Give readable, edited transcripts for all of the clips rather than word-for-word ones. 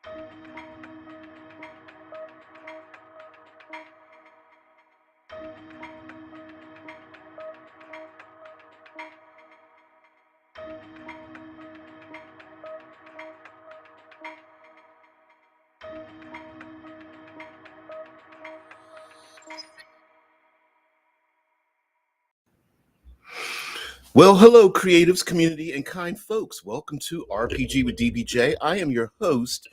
Well, hello, creatives, community, and kind folks. Welcome to RPG with DBJ. I am your host,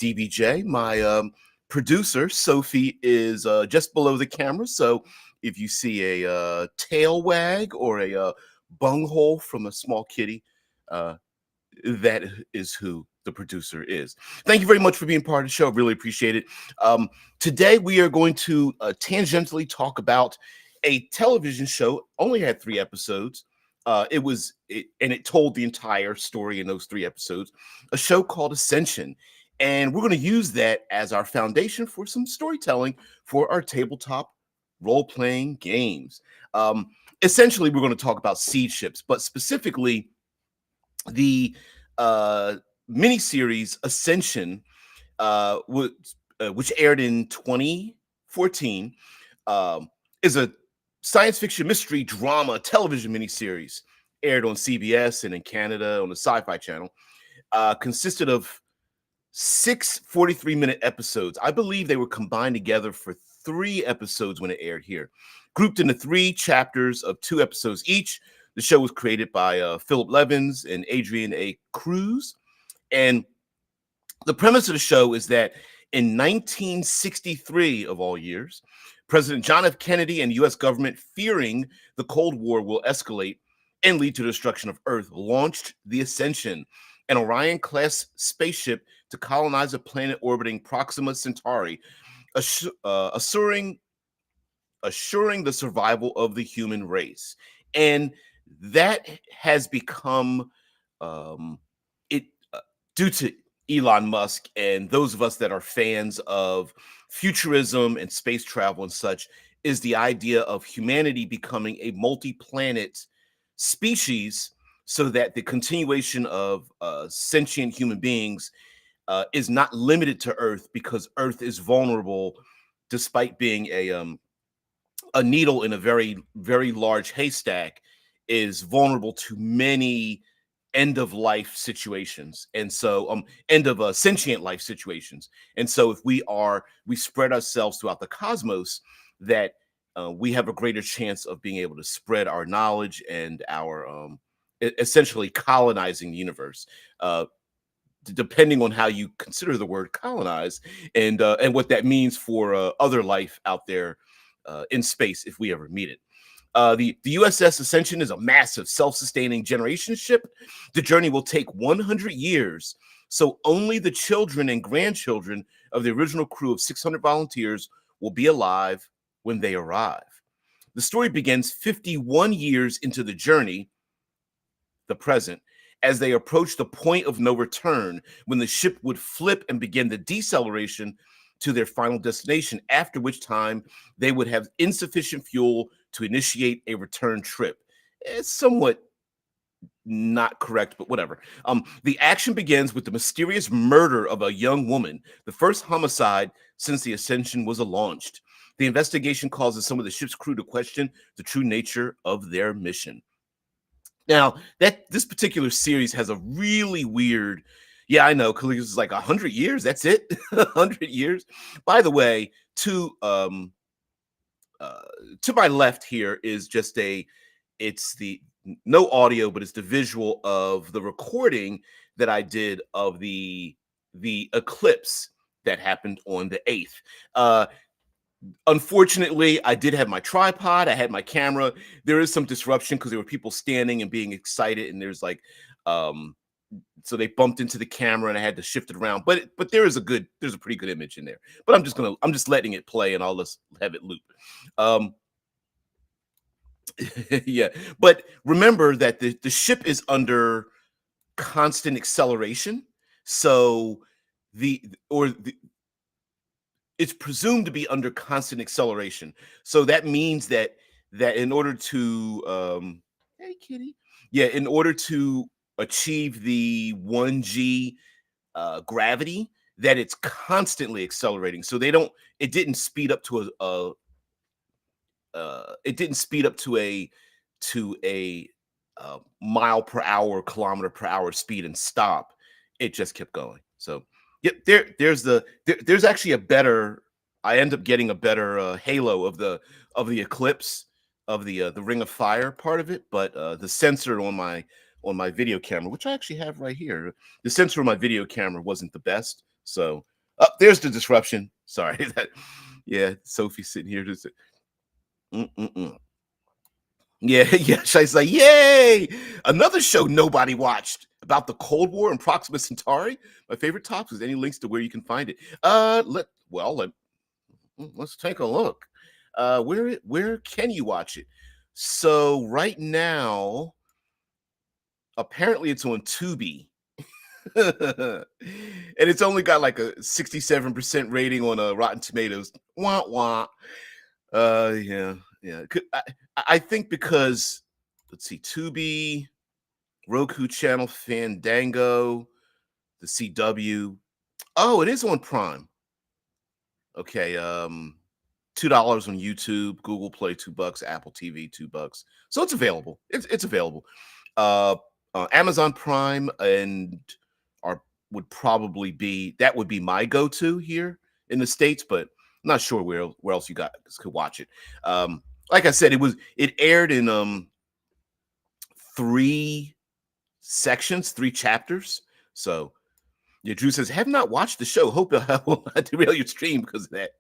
DBJ. My producer, Sophie, is just below the camera. So if you see a tail wag or a bunghole from a small kitty, uh, that is who the producer is. Thank you very much for being part of the show. Really appreciate it. Today, we are going to tangentially talk about a television show, only had 3 episodes. It told the entire story in those 3 episodes, a show called Ascension. And we're going to use that as our foundation for some storytelling for our tabletop role-playing games. Essentially, we're going to talk about seed ships, but specifically the uh, miniseries Ascension, which aired in 2014, is a science fiction mystery drama television miniseries aired on CBS and in Canada on the Sci-Fi Channel. Consisted of 6 43-minute episodes. I believe they were combined together for 3 episodes when it aired here, grouped into 3 chapters of 2 episodes each. The show was created by Philip Levins and Adrian A. Cruz. And the premise of the show is that in 1963, of all years, President John F. Kennedy and the U.S. government, fearing the Cold War will escalate and lead to the destruction of Earth, launched the Ascension, an Orion-class spaceship to colonize a planet orbiting Proxima Centauri, assuring the survival of the human race. And that has become it due to Elon Musk and those of us that are fans of futurism and space travel and such, is the idea of humanity becoming a multi-planet species, so that the continuation of sentient human beings is not limited to Earth, because Earth is vulnerable, despite being a needle in a very, very large haystack, is vulnerable to many end of life situations. And so end of sentient life situations. And so if we spread ourselves throughout the cosmos, that we have a greater chance of being able to spread our knowledge and our essentially colonizing the universe, depending on how you consider the word colonize, and what that means for other life out there in space, if we ever meet it. The USS Ascension is a massive self-sustaining generation ship. The journey will take 100 years, so only the children and grandchildren of the original crew of 600 volunteers will be alive when they arrive. The story begins 51 years into the journey, the present, as they approach the point of no return, when the ship would flip and begin the deceleration to their final destination, after which time they would have insufficient fuel to initiate a return trip. It's somewhat not correct, but whatever. The action begins with the mysterious murder of a young woman, the first homicide since the Ascension was launched. The investigation causes some of the ship's crew to question the true nature of their mission. Now, this particular series has a really weird, yeah, I know, Caligula's is like 100 years. That's it, 100 years. By the way, to my left here is just it's the no audio, but it's the visual of the recording that I did of the eclipse that happened on the 8th. Unfortunately, I did have my tripod, I had my camera. There is some disruption because there were people standing and being excited, and there's like so they bumped into the camera and I had to shift it around. But there's a pretty good image in there. But I'm just letting it play, and I'll just have it loop. Yeah, but remember that the ship is under constant acceleration. So it's presumed to be under constant acceleration. So that means that in order to hey kitty, yeah, in order to achieve the 1G gravity, that it's constantly accelerating. So it didn't speed up to it didn't speed up to a mile per hour, kilometer per hour speed and stop. It just kept going. So yep, there's actually a better. I end up getting a better halo of the eclipse of the Ring of Fire part of it, but the sensor on my video camera, which I actually have right here, the sensor on my video camera wasn't the best. So there's the disruption. Sorry that. Yeah, Sophie's sitting here just. Mm-mm-mm. Yeah, yeah. She's like, yay! Another show nobody watched about the Cold War and Proxima Centauri. My favorite topics. Any links to where you can find it? Let's take a look. Where can you watch it? So right now, apparently it's on Tubi. And it's only got like a 67% rating on Rotten Tomatoes. Wah wah. Yeah, yeah. I think because let's see, Tubi, Roku channel, Fandango, the CW. Oh, it is on Prime. Okay, $2 on YouTube, Google Play $2, Apple TV $2. So it's available. It's available. Uh, Amazon Prime and are would be my go-to here in the States, but I'm not sure where else you guys could watch it. Like I said, it aired in three sections, three chapters. So yeah, Drew says, have not watched the show. Hope I will not derail your stream because of that.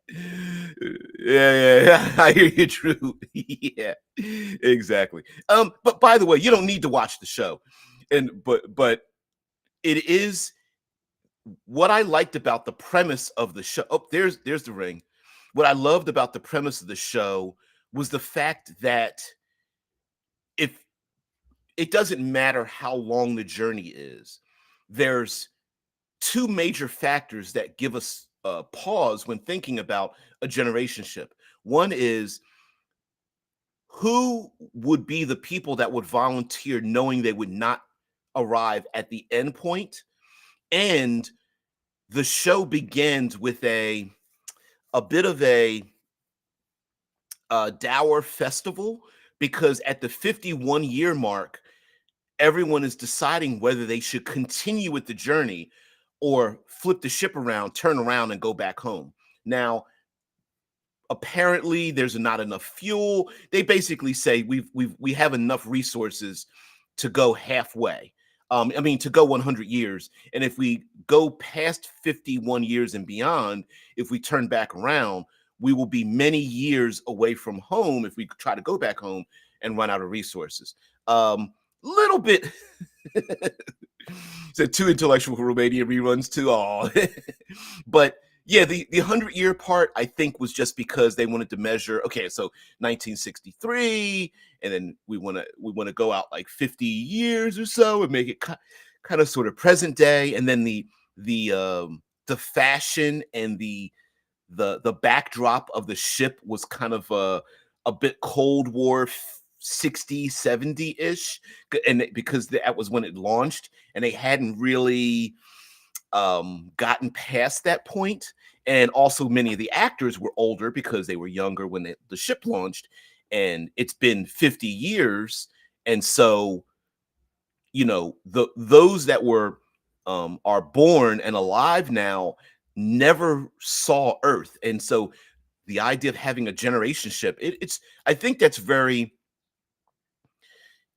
Yeah. I hear you, Drew. Yeah, exactly. But by the way, you don't need to watch the show. But it is what I liked about the premise of the show. Oh, there's the ring. What I loved about the premise of the show was the fact that if it doesn't matter how long the journey is, there's two major factors that give us pause when thinking about a generation ship. One is who would be the people that would volunteer knowing they would not arrive at the end point, and the show begins with a bit of a dour festival because at the 51-year mark, everyone is deciding whether they should continue with the journey or flip the ship around, turn around, and go back home. Now, apparently, there's not enough fuel. They basically say we have enough resources to go halfway. I mean, to go 100 years, and if we go past 51 years and beyond, if we turn back around, we will be many years away from home if we try to go back home and run out of resources. Little bit. So two intellectual Romanian reruns too. Oh, but yeah, the 100-year part I think was just because they wanted to measure. Okay, so 1963, and then we want to go out like 50 years or so and make it kind of sort of present day, and then the fashion and the backdrop of the ship was kind of a bit Cold War 60, 70-ish, and because that was when it launched, and they hadn't really gotten past that point. And also many of the actors were older because they were younger when the ship launched, and it's been 50 years. And so, those that were are born and alive now never saw Earth. And so the idea of having a generation ship, it's I think that's very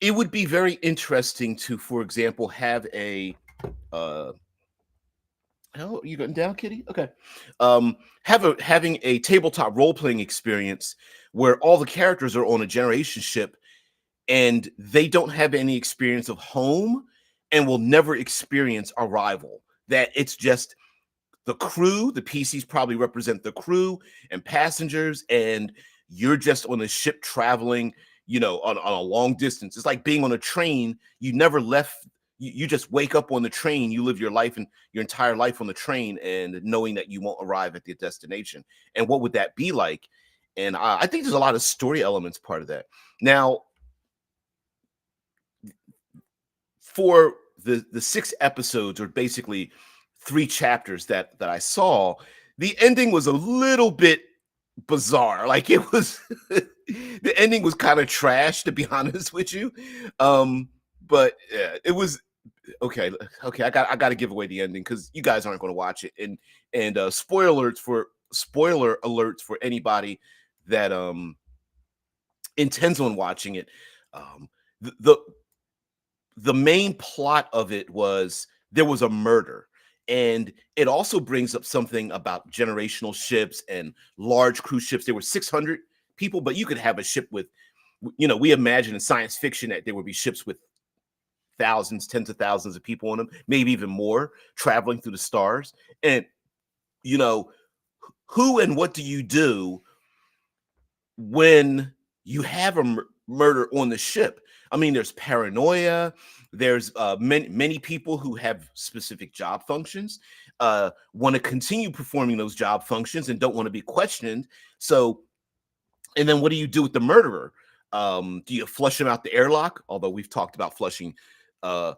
it would be very interesting to, for example, have a how you going down, Kitty? Okay. Having a tabletop role playing experience where all the characters are on a generation ship and they don't have any experience of home and will never experience arrival. That it's just the crew, the PCs probably represent the crew and passengers, and you're just on a ship traveling, on a long distance. It's like being on a train. You never left. You just wake up on the train. You live your life and your entire life on the train, and knowing that you won't arrive at the destination. And what would that be like? And I think there's a lot of story elements part of that. Now, for the 6 episodes, or basically 3 chapters that I saw, the ending was a little bit bizarre. Like it was the ending was kind of trash, to be honest with you. Um, but yeah, it was okay. Okay, I got to give away the ending because you guys aren't going to watch it. And spoiler alerts for anybody that intends on watching it. Um, the the main plot of it was there was a murder, and it also brings up something about generational ships and large cruise ships. There were 600 people, but you could have a ship with, we imagine in science fiction that there would be ships with thousands, tens of thousands of people on them, maybe even more, traveling through the stars. And you know who and what do you do when you have a murder on the ship? I mean, there's paranoia. There's many people who have specific job functions, want to continue performing those job functions and don't want to be questioned. So, and then what do you do with the murderer? Do you flush him out the airlock? Although we've talked about flushing, uh,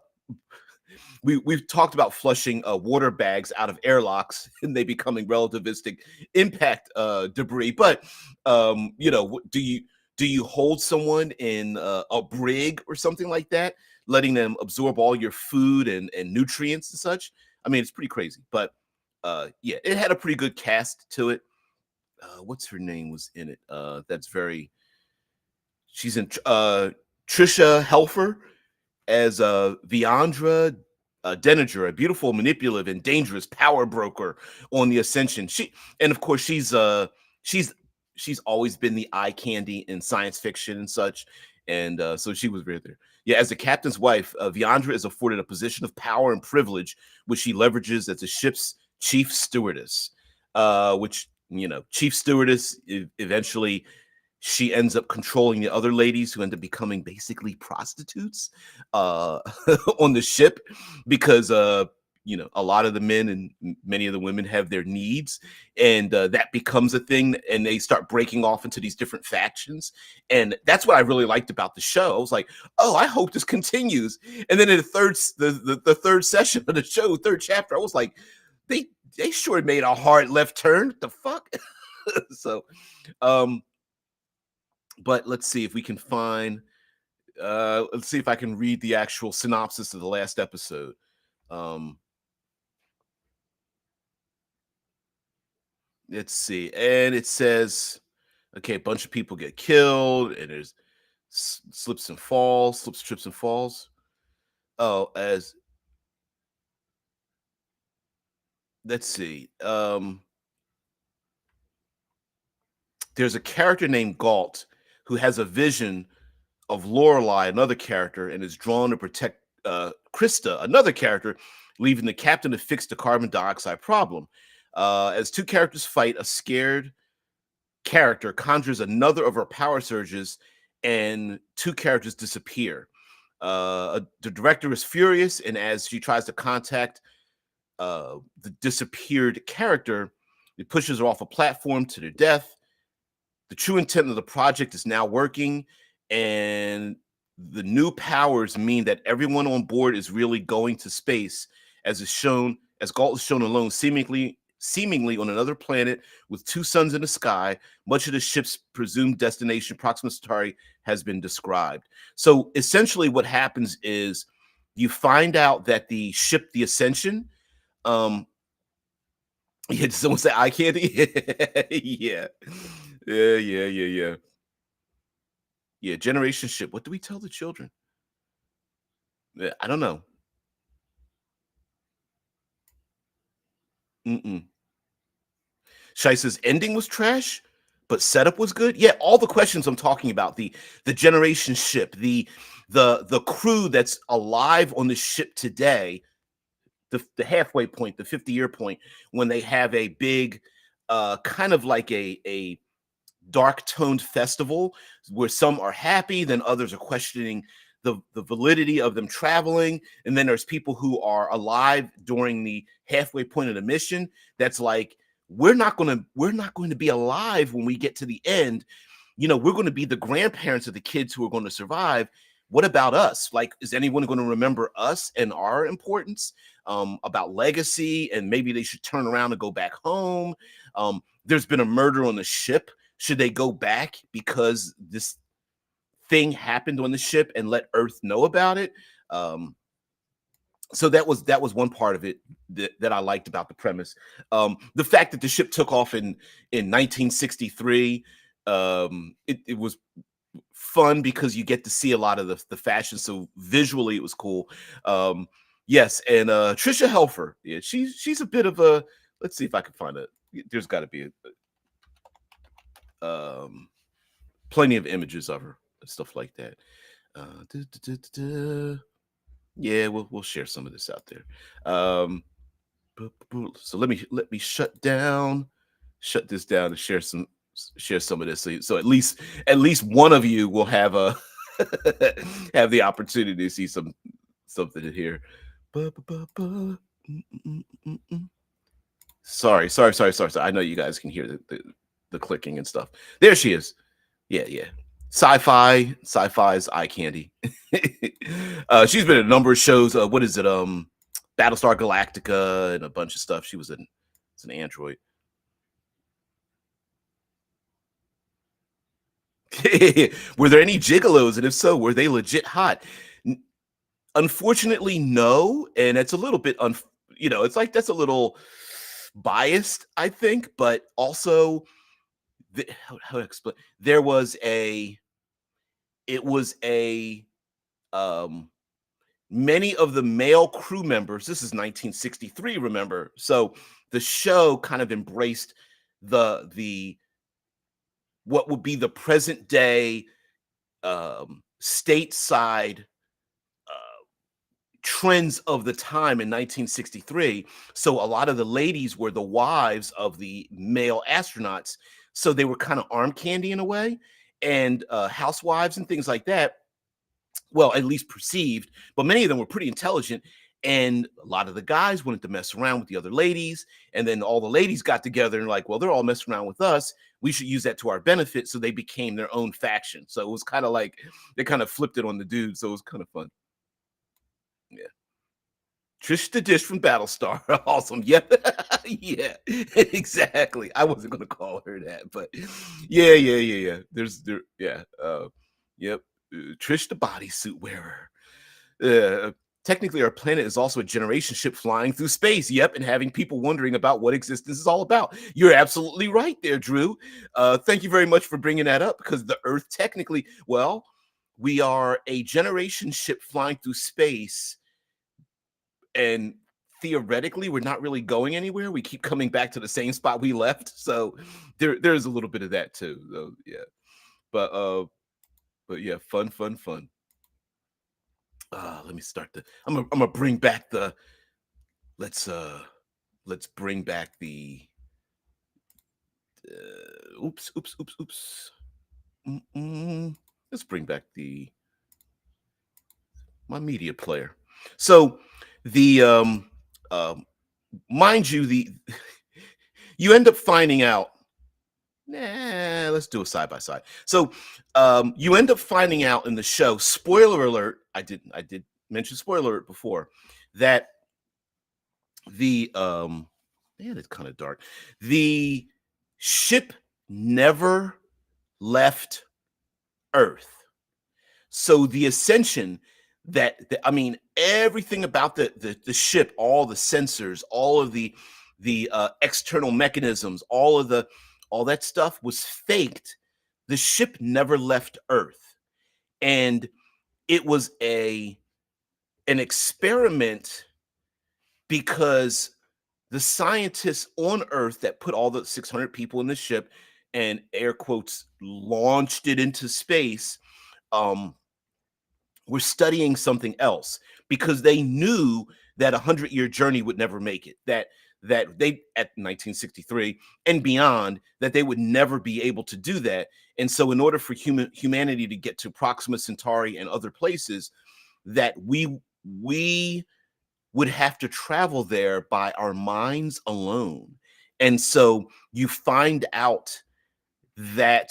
we've talked about flushing water bags out of airlocks and they becoming relativistic impact debris. But do you hold someone in a brig or something like that, letting them absorb all your food and nutrients and such? I mean, it's pretty crazy. But yeah, it had a pretty good cast to it. What's her name was in it? That's very she's in Trisha Helfer as Viandra Denninger, a beautiful, manipulative, and dangerous power broker on the Ascension. And of course, she's she's always been the eye candy in science fiction and such, and so she was right there. Yeah, as the captain's wife, Viandra is afforded a position of power and privilege, which she leverages as the ship's chief stewardess. Which chief stewardess eventually she ends up controlling the other ladies who end up becoming basically prostitutes uh on the ship because a lot of the men and many of the women have their needs, and that becomes a thing, and they start breaking off into these different factions. And that's what I really liked about the show. I was like, oh, I hope this continues. And then in the third session of the show, third chapter, I was like, they sure made a hard left turn. What the fuck? So um but let's see if we can find let's see if I can read the actual synopsis of the last episode. um let's see, and it says, okay, a bunch of people get killed, and there's slips, trips and falls. Oh, as let's see, there's a character named Galt who has a vision of Lorelei, another character, and is drawn to protect Krista, another character, leaving the captain to fix the carbon dioxide problem. As two characters fight, a scared character conjures another of her power surges, and two characters disappear. The director is furious, and as she tries to contact the disappeared character, it pushes her off a platform to their death. The true intent of the project is now working, and the new powers mean that everyone on board is really going to space, as Galt is shown alone, seemingly on another planet with two suns in the sky. Much of the ship's presumed destination, Proxima Centauri, has been described. So essentially, what happens is you find out that the ship, the Ascension, um, yeah, did someone say eye candy? Yeah. Yeah. Yeah, generation ship. What do we tell the children? I don't know. Mm-mm. Shai says ending was trash, but setup was good. Yeah, all the questions I'm talking about, the generation ship, the crew that's alive on the ship today, the halfway point, the 50-year point, when they have a big kind of like a dark toned festival where some are happy, then others are questioning the validity of them traveling, and then there's people who are alive during the halfway point of the mission that's like, we're not going to be alive when we get to the end. We're going to be the grandparents of the kids who are going to survive. what about us? Like, is anyone going to remember us and our importance? About legacy, and maybe they should turn around and go back home. There's been a murder on the ship. Should they go back because this thing happened on the ship and let Earth know about it? So that was one part of it that I liked about the premise. The fact that the ship took off in 1963, it was fun because you get to see a lot of the fashion. So visually, it was cool. Yes, and Trisha Helfer, yeah, she's a bit of a. Let's see if I can find it. There's got to be plenty of images of her and stuff like that. Duh, duh, duh, duh, duh. Yeah, we'll share some of this out there. So let me shut this down and share some of this. So at least one of you will have a have the opportunity to see something in here. Bu- bu- bu- bu- mm, mm, mm, mm. Sorry. I know you guys can hear the clicking and stuff. There she is. Yeah. Sci-fi's eye candy. She's been in a number of shows. What is it? Battlestar Galactica and a bunch of stuff. It's an android. Were there any gigolos, and if so, were they legit hot? Unfortunately, no, and it's a little bit it's like that's a little biased, I think, but also how to explain? There was a it was a um many of the male crew members, this is 1963, remember, so the show kind of embraced the what would be the present day stateside trends of the time in 1963. So a lot of the ladies were the wives of the male astronauts, so they were kind of arm candy in a way, and housewives and things like that, well, at least perceived, but many of them were pretty intelligent. And a lot of the guys wanted to mess around with the other ladies. And then all the ladies got together and like, well, they're all messing around with us. We should use that to our benefit. So they became their own faction. So it was kind of like they kind of flipped it on the dude. So it was kind of fun. Yeah. Trish the Dish from Battlestar. Awesome. Yep. Yeah, exactly. I wasn't gonna call her that, but yeah. Yeah. Yep. Trish the bodysuit wearer. Uh, Technically, our planet is also a generation ship flying through space. Yep, and having people wondering about what existence is all about. You're absolutely right there, Drew. Thank you very much for bringing that up because the Earth, technically, well, we are a generation ship flying through space, and theoretically, we're not really going anywhere. We keep coming back to the same spot we left. So there's a little bit of that too. So yeah, but yeah, fun. Let me start the. I'm gonna bring back the. Let's uh let's bring back the. Oops. Mm-mm. Let's bring back the my media player. So the mind you, the you end up finding out. Nah, let's do a side by side. So you end up finding out in the show. Spoiler alert! I did mention spoiler alert before that the man, it's kind of dark. The ship never left Earth. So the Ascension I mean everything about the ship, all the sensors, all of the external mechanisms, all that stuff was faked. The ship never left Earth, and it was a an experiment because the scientists on Earth that put all the 600 people in the ship and air quotes launched it into space um, were studying something else because they knew that a 100-year journey would never make it. That they at 1963 and beyond that they would never be able to do that. And so, in order for humanity to get to Proxima Centauri and other places, that we would have to travel there by our minds alone. And so you find out that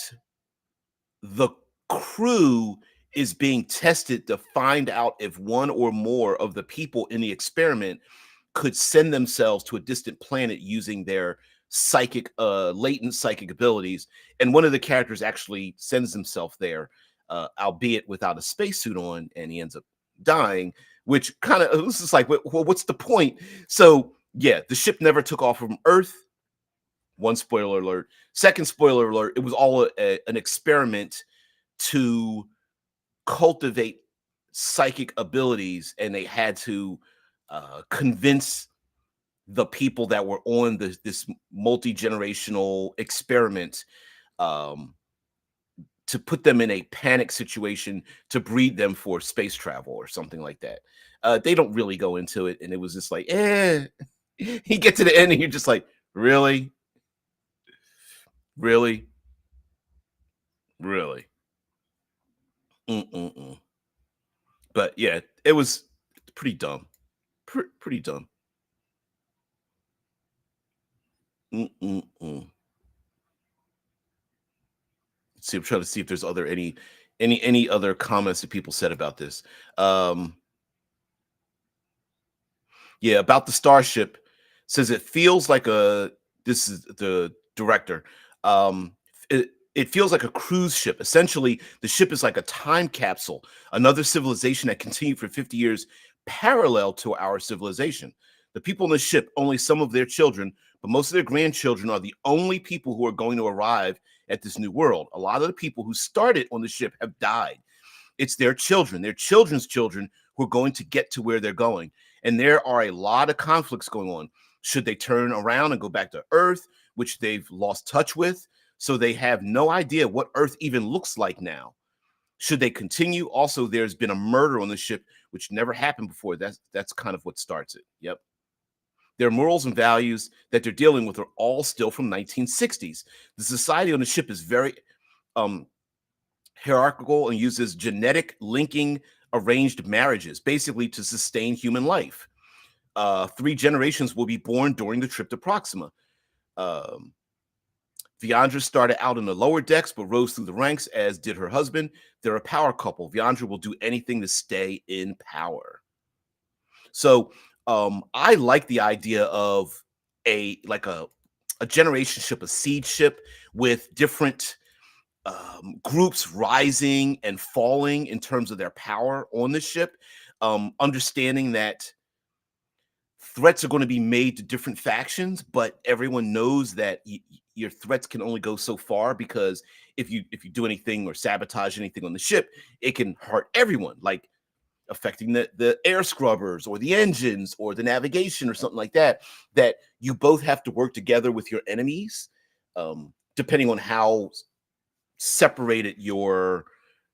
the crew is being tested to find out if one or more of the people in the experiment could send themselves to a distant planet using their latent psychic abilities. And one of the characters actually sends himself there, albeit without a spacesuit on, and he ends up dying, which kind of, this is like, well, what's the point? So yeah, the ship never took off from Earth. One spoiler alert. Second spoiler alert, it was all an experiment to cultivate psychic abilities, and they had to convince the people that were on this multi-generational experiment, um, to put them in a panic situation to breed them for space travel or something like that. They don't really go into it, and it was just like, you get to the end and you're just like, really, really, really. Mm-mm-mm. But yeah, it was pretty dumb. Pretty dumb. Mm-mm-mm. See, I'm trying to see if there's other any other comments that people said about this. Um, yeah, about the starship, says it feels like a, this is the director. It feels like a cruise ship. Essentially, the ship is like a time capsule, another civilization that continued for 50 years parallel to our civilization. The people on the ship, only some of their children, but most of their grandchildren are the only people who are going to arrive at this new world. A lot of the people who started on the ship have died. It's their children, their children's children who are going to get to where they're going. And there are a lot of conflicts going on. Should they turn around and go back to Earth, which they've lost touch with? So they have no idea what Earth even looks like now. Should they continue? Also, there's been a murder on the ship, which never happened before. That's kind of what starts it. Yep. Their morals and values that they're dealing with are all still from 1960s. The society on the ship is very um, hierarchical and uses genetic linking arranged marriages, basically to sustain human life. 3 generations will be born during the trip to Proxima. Um, Viandra started out in the lower decks, but rose through the ranks, as did her husband. They're a power couple. Viandra will do anything to stay in power. So I like the idea of a generation ship, a seed ship with different groups rising and falling in terms of their power on the ship. Understanding that threats are going to be made to different factions, but everyone knows that your threats can only go so far, because if you do anything or sabotage anything on the ship, it can hurt everyone, like affecting the air scrubbers or the engines or the navigation or something like that. That you both have to work together with your enemies, depending on how separated your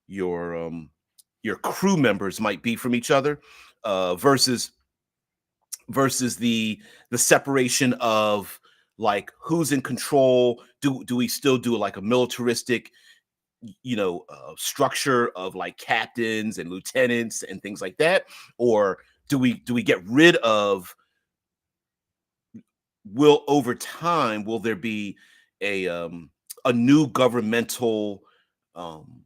your crew members might be from each other, versus the separation of like who's in control. Do we still do like a militaristic, structure of like captains and lieutenants and things like that, or do we get rid of, will over time, will there be a new governmental um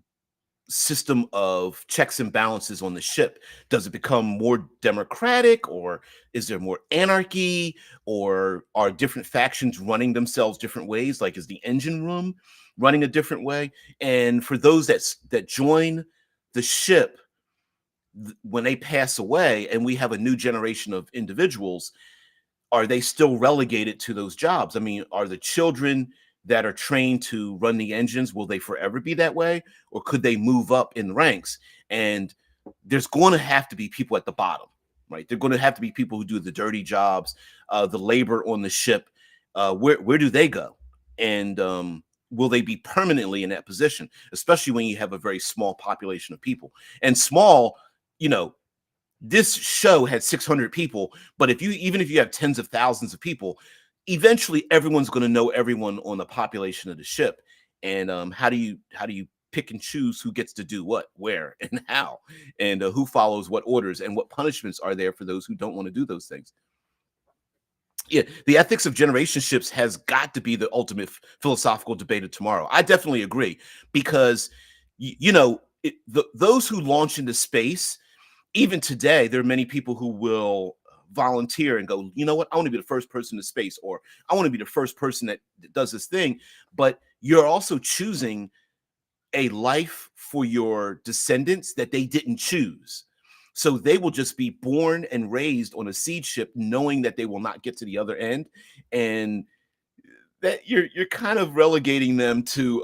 system of checks and balances on the ship? Does it become more democratic, or is there more anarchy, or are different factions running themselves different ways? Like, is the engine room running a different way? And for those that join the ship, when they pass away and we have a new generation of individuals, are they still relegated to those jobs? I mean, are the children that are trained to run the engines, will they forever be that way? Or could they move up in ranks? And there's going to have to be people at the bottom, right? They're going to have to be people who do the dirty jobs, the labor on the ship. Where do they go? And will they be permanently in that position, especially when you have a very small population of people? And small, you know, this show had 600 people, but even if you have tens of thousands of people, eventually everyone's going to know everyone on the population of the ship. And how do you pick and choose who gets to do what, where, and how, and who follows what orders, and what punishments are there for those who don't want to do those things? Yeah, the ethics of generation ships has got to be the ultimate philosophical debate of tomorrow. I definitely agree, because those who launch into space, even today, there are many people who will volunteer and go, you know what, I want to be the first person to space, or I want to be the first person that does this thing. But you're also choosing a life for your descendants that they didn't choose. So they will just be born and raised on a seed ship, knowing that they will not get to the other end, and that you're kind of relegating them to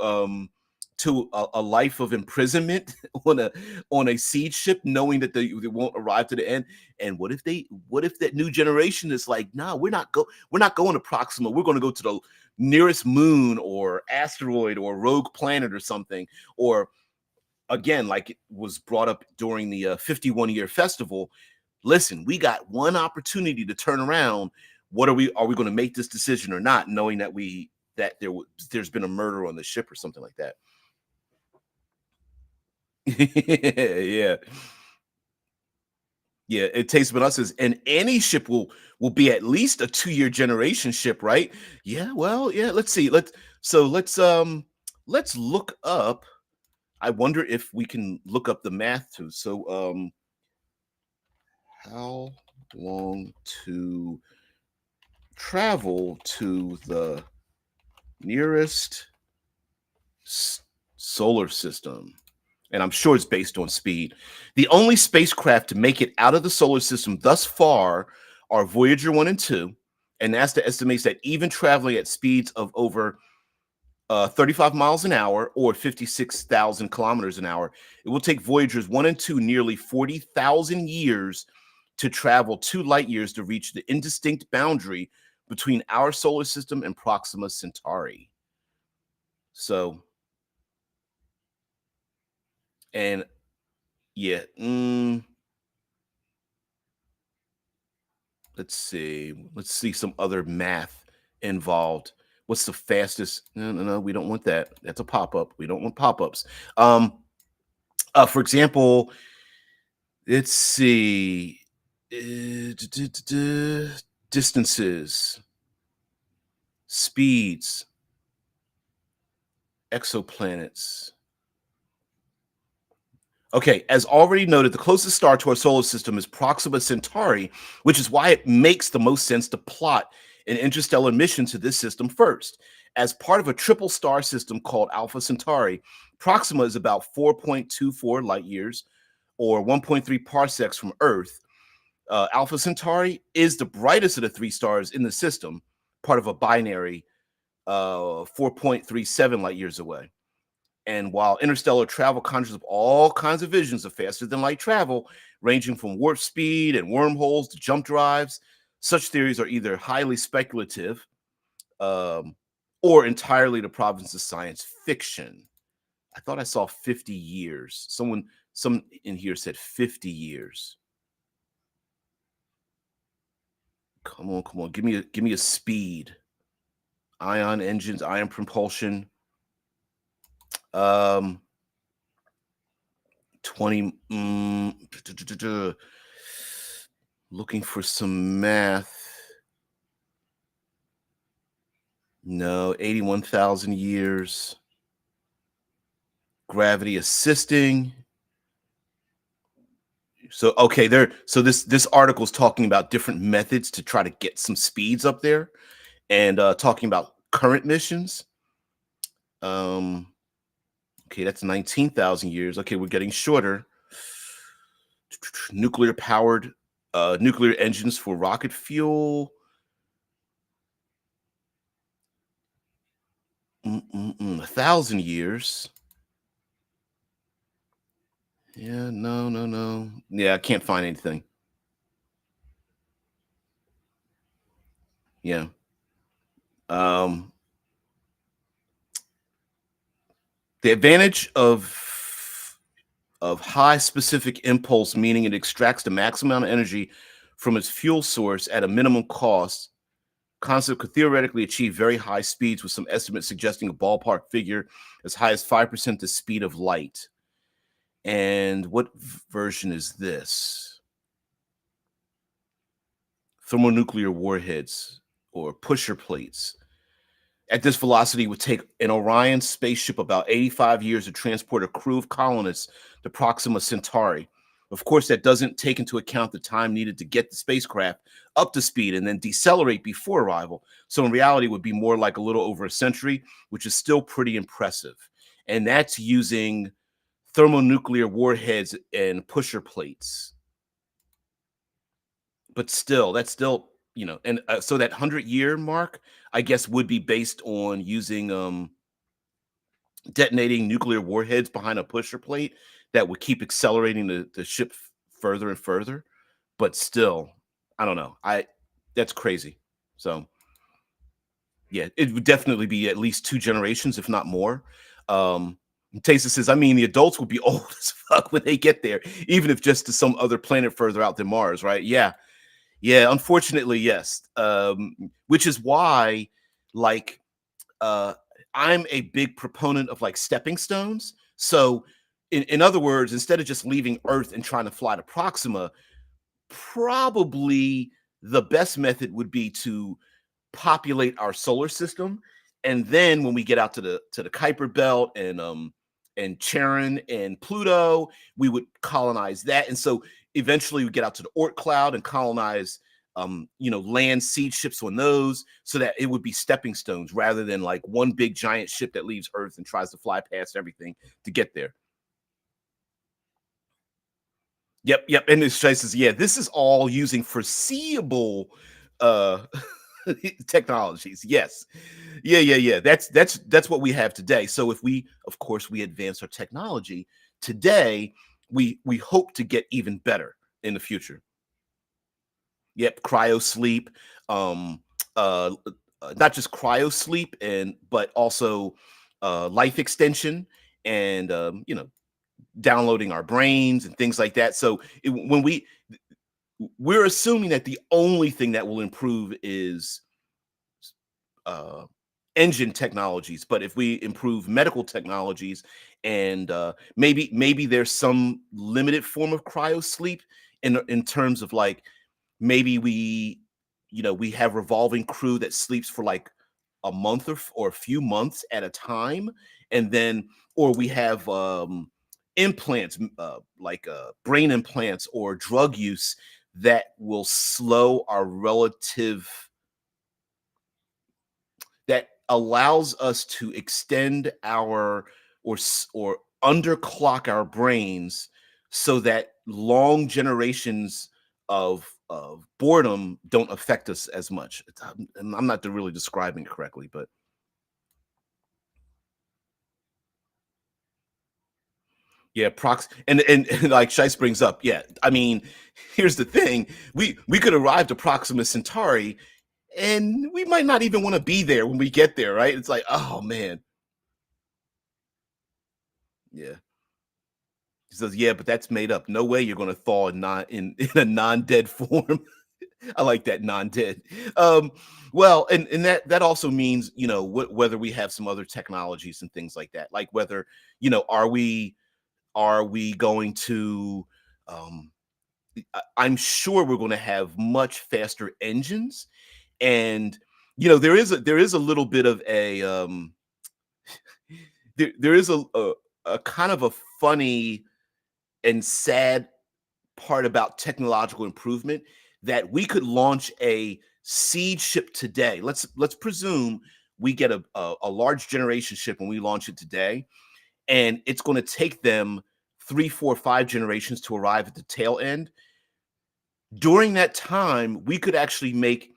a life of imprisonment on a seed ship, knowing that they won't arrive to the end. And what if that new generation is like, nah, we're not going to Proxima, we're going to go to the nearest moon or asteroid or rogue planet or something. Or again, like it was brought up during the 51-year festival, listen, we got one opportunity to turn around. What are we going to make this decision or not, knowing that there's been a murder on the ship or something like that. Yeah. Yeah, it takes with us is, and any ship will be at least a 2-year generation ship, right? Yeah, well, yeah, let's see. Let's look up. I wonder if we can look up the math too. So how long to travel to the nearest solar system? And I'm sure it's based on speed. The only spacecraft to make it out of the solar system thus far are Voyager 1 and 2. And NASA estimates that even traveling at speeds of over 35 miles an hour or 56,000 kilometers an hour, it will take Voyagers 1 and 2 nearly 40,000 years to travel 2 light years to reach the indistinct boundary between our solar system and Proxima Centauri. So, and yeah, let's see some other math involved. What's the fastest? No, we don't want that. That's a pop-up. We don't want pop-ups. um for example, let's see, distances, speeds, exoplanets. Okay, as already noted, the closest star to our solar system is Proxima Centauri, which is why it makes the most sense to plot an interstellar mission to this system first. As part of a triple star system called Alpha Centauri, Proxima is about 4.24 light years or 1.3 parsecs from Earth. Alpha Centauri is the brightest of the 3 stars in the system, part of a binary 4.37 light years away. And while interstellar travel conjures up all kinds of visions of faster than light travel, ranging from warp speed and wormholes to jump drives, such theories are either highly speculative um, or entirely the province of science fiction. I thought I saw 50 years. Some in here said 50 years. Come on, come on. Give me a speed. Ion engines, ion propulsion. Um 20 looking for some math. No, 81,000 years. Gravity assisting. So okay, this article is talking about different methods to try to get some speeds up there, and talking about current missions. Um okay, that's 19,000 years. Okay, we're getting shorter. Nuclear powered nuclear engines for rocket fuel. 1,000 years. Yeah, no, no, no. Yeah, I can't find anything. Yeah. Um, the advantage of high specific impulse, meaning it extracts the maximum amount of energy from its fuel source at a minimum cost. Concept could theoretically achieve very high speeds, with some estimates suggesting a ballpark figure as high as 5% the speed of light. And what version is this? Thermonuclear warheads or pusher plates. At this velocity, it would take an Orion spaceship about 85 years to transport a crew of colonists to Proxima Centauri. Of course, that doesn't take into account the time needed to get the spacecraft up to speed and then decelerate before arrival. So in reality, it would be more like a little over a century, which is still pretty impressive. And that's using thermonuclear warheads and pusher plates. But still, that's still, and so that 100-year mark, I guess, would be based on using detonating nuclear warheads behind a pusher plate that would keep accelerating the ship further and further. But still, I don't know. That's crazy. So yeah, it would definitely be at least 2 generations, if not more. Tasa says, I mean, the adults would be old as fuck when they get there, even if just to some other planet further out than Mars, right? Yeah. Yeah, unfortunately, yes. Which is why, like, uh, I'm a big proponent of like stepping stones. So, in other words, instead of just leaving Earth and trying to fly to Proxima, probably the best method would be to populate our solar system, and then when we get out to the Kuiper Belt and Charon and Pluto, we would colonize that. And so eventually we get out to the Oort cloud and colonize land seed ships on those, so that it would be stepping stones rather than like one big giant ship that leaves Earth and tries to fly past everything to get there. Yep. And this says, yeah, this is all using foreseeable uh technologies. Yes. Yeah. That's what we have today. So if we, of course, we advance our technology today, we hope to get even better in the future. Yep, cryo sleep, um, not just cryo sleep, but also life extension, and downloading our brains and things like that. So when we're assuming that the only thing that will improve is uh, engine technologies, but if we improve medical technologies, and maybe there's some limited form of cryo sleep in terms of like, maybe we have revolving crew that sleeps for like a month or a few months at a time, and then, or we have implants, like brain implants or drug use that will slow our relative, that allows us to extend our, or underclock our brains, so that long generations of boredom don't affect us as much. I'm not really describing it correctly, but yeah, and like Shice brings up, yeah. I mean, here's the thing: we could arrive to Proxima Centauri, and we might not even want to be there when we get there, right? It's like, oh man, yeah. He says, yeah, but that's made up. No way you're going to thaw in a non-dead form. I like that, non-dead. Um, well, and that also means, whether we have some other technologies and things like that, like whether, are we going to, um, I'm sure we're going to have much faster engines, and there is a little bit of a there is a kind of a funny and sad part about technological improvement, that we could launch a seed ship today. Let's presume we get a large generation ship and we launch it today, and it's going to take them 3, 4, 5 generations to arrive at the tail end. During that time, we could actually make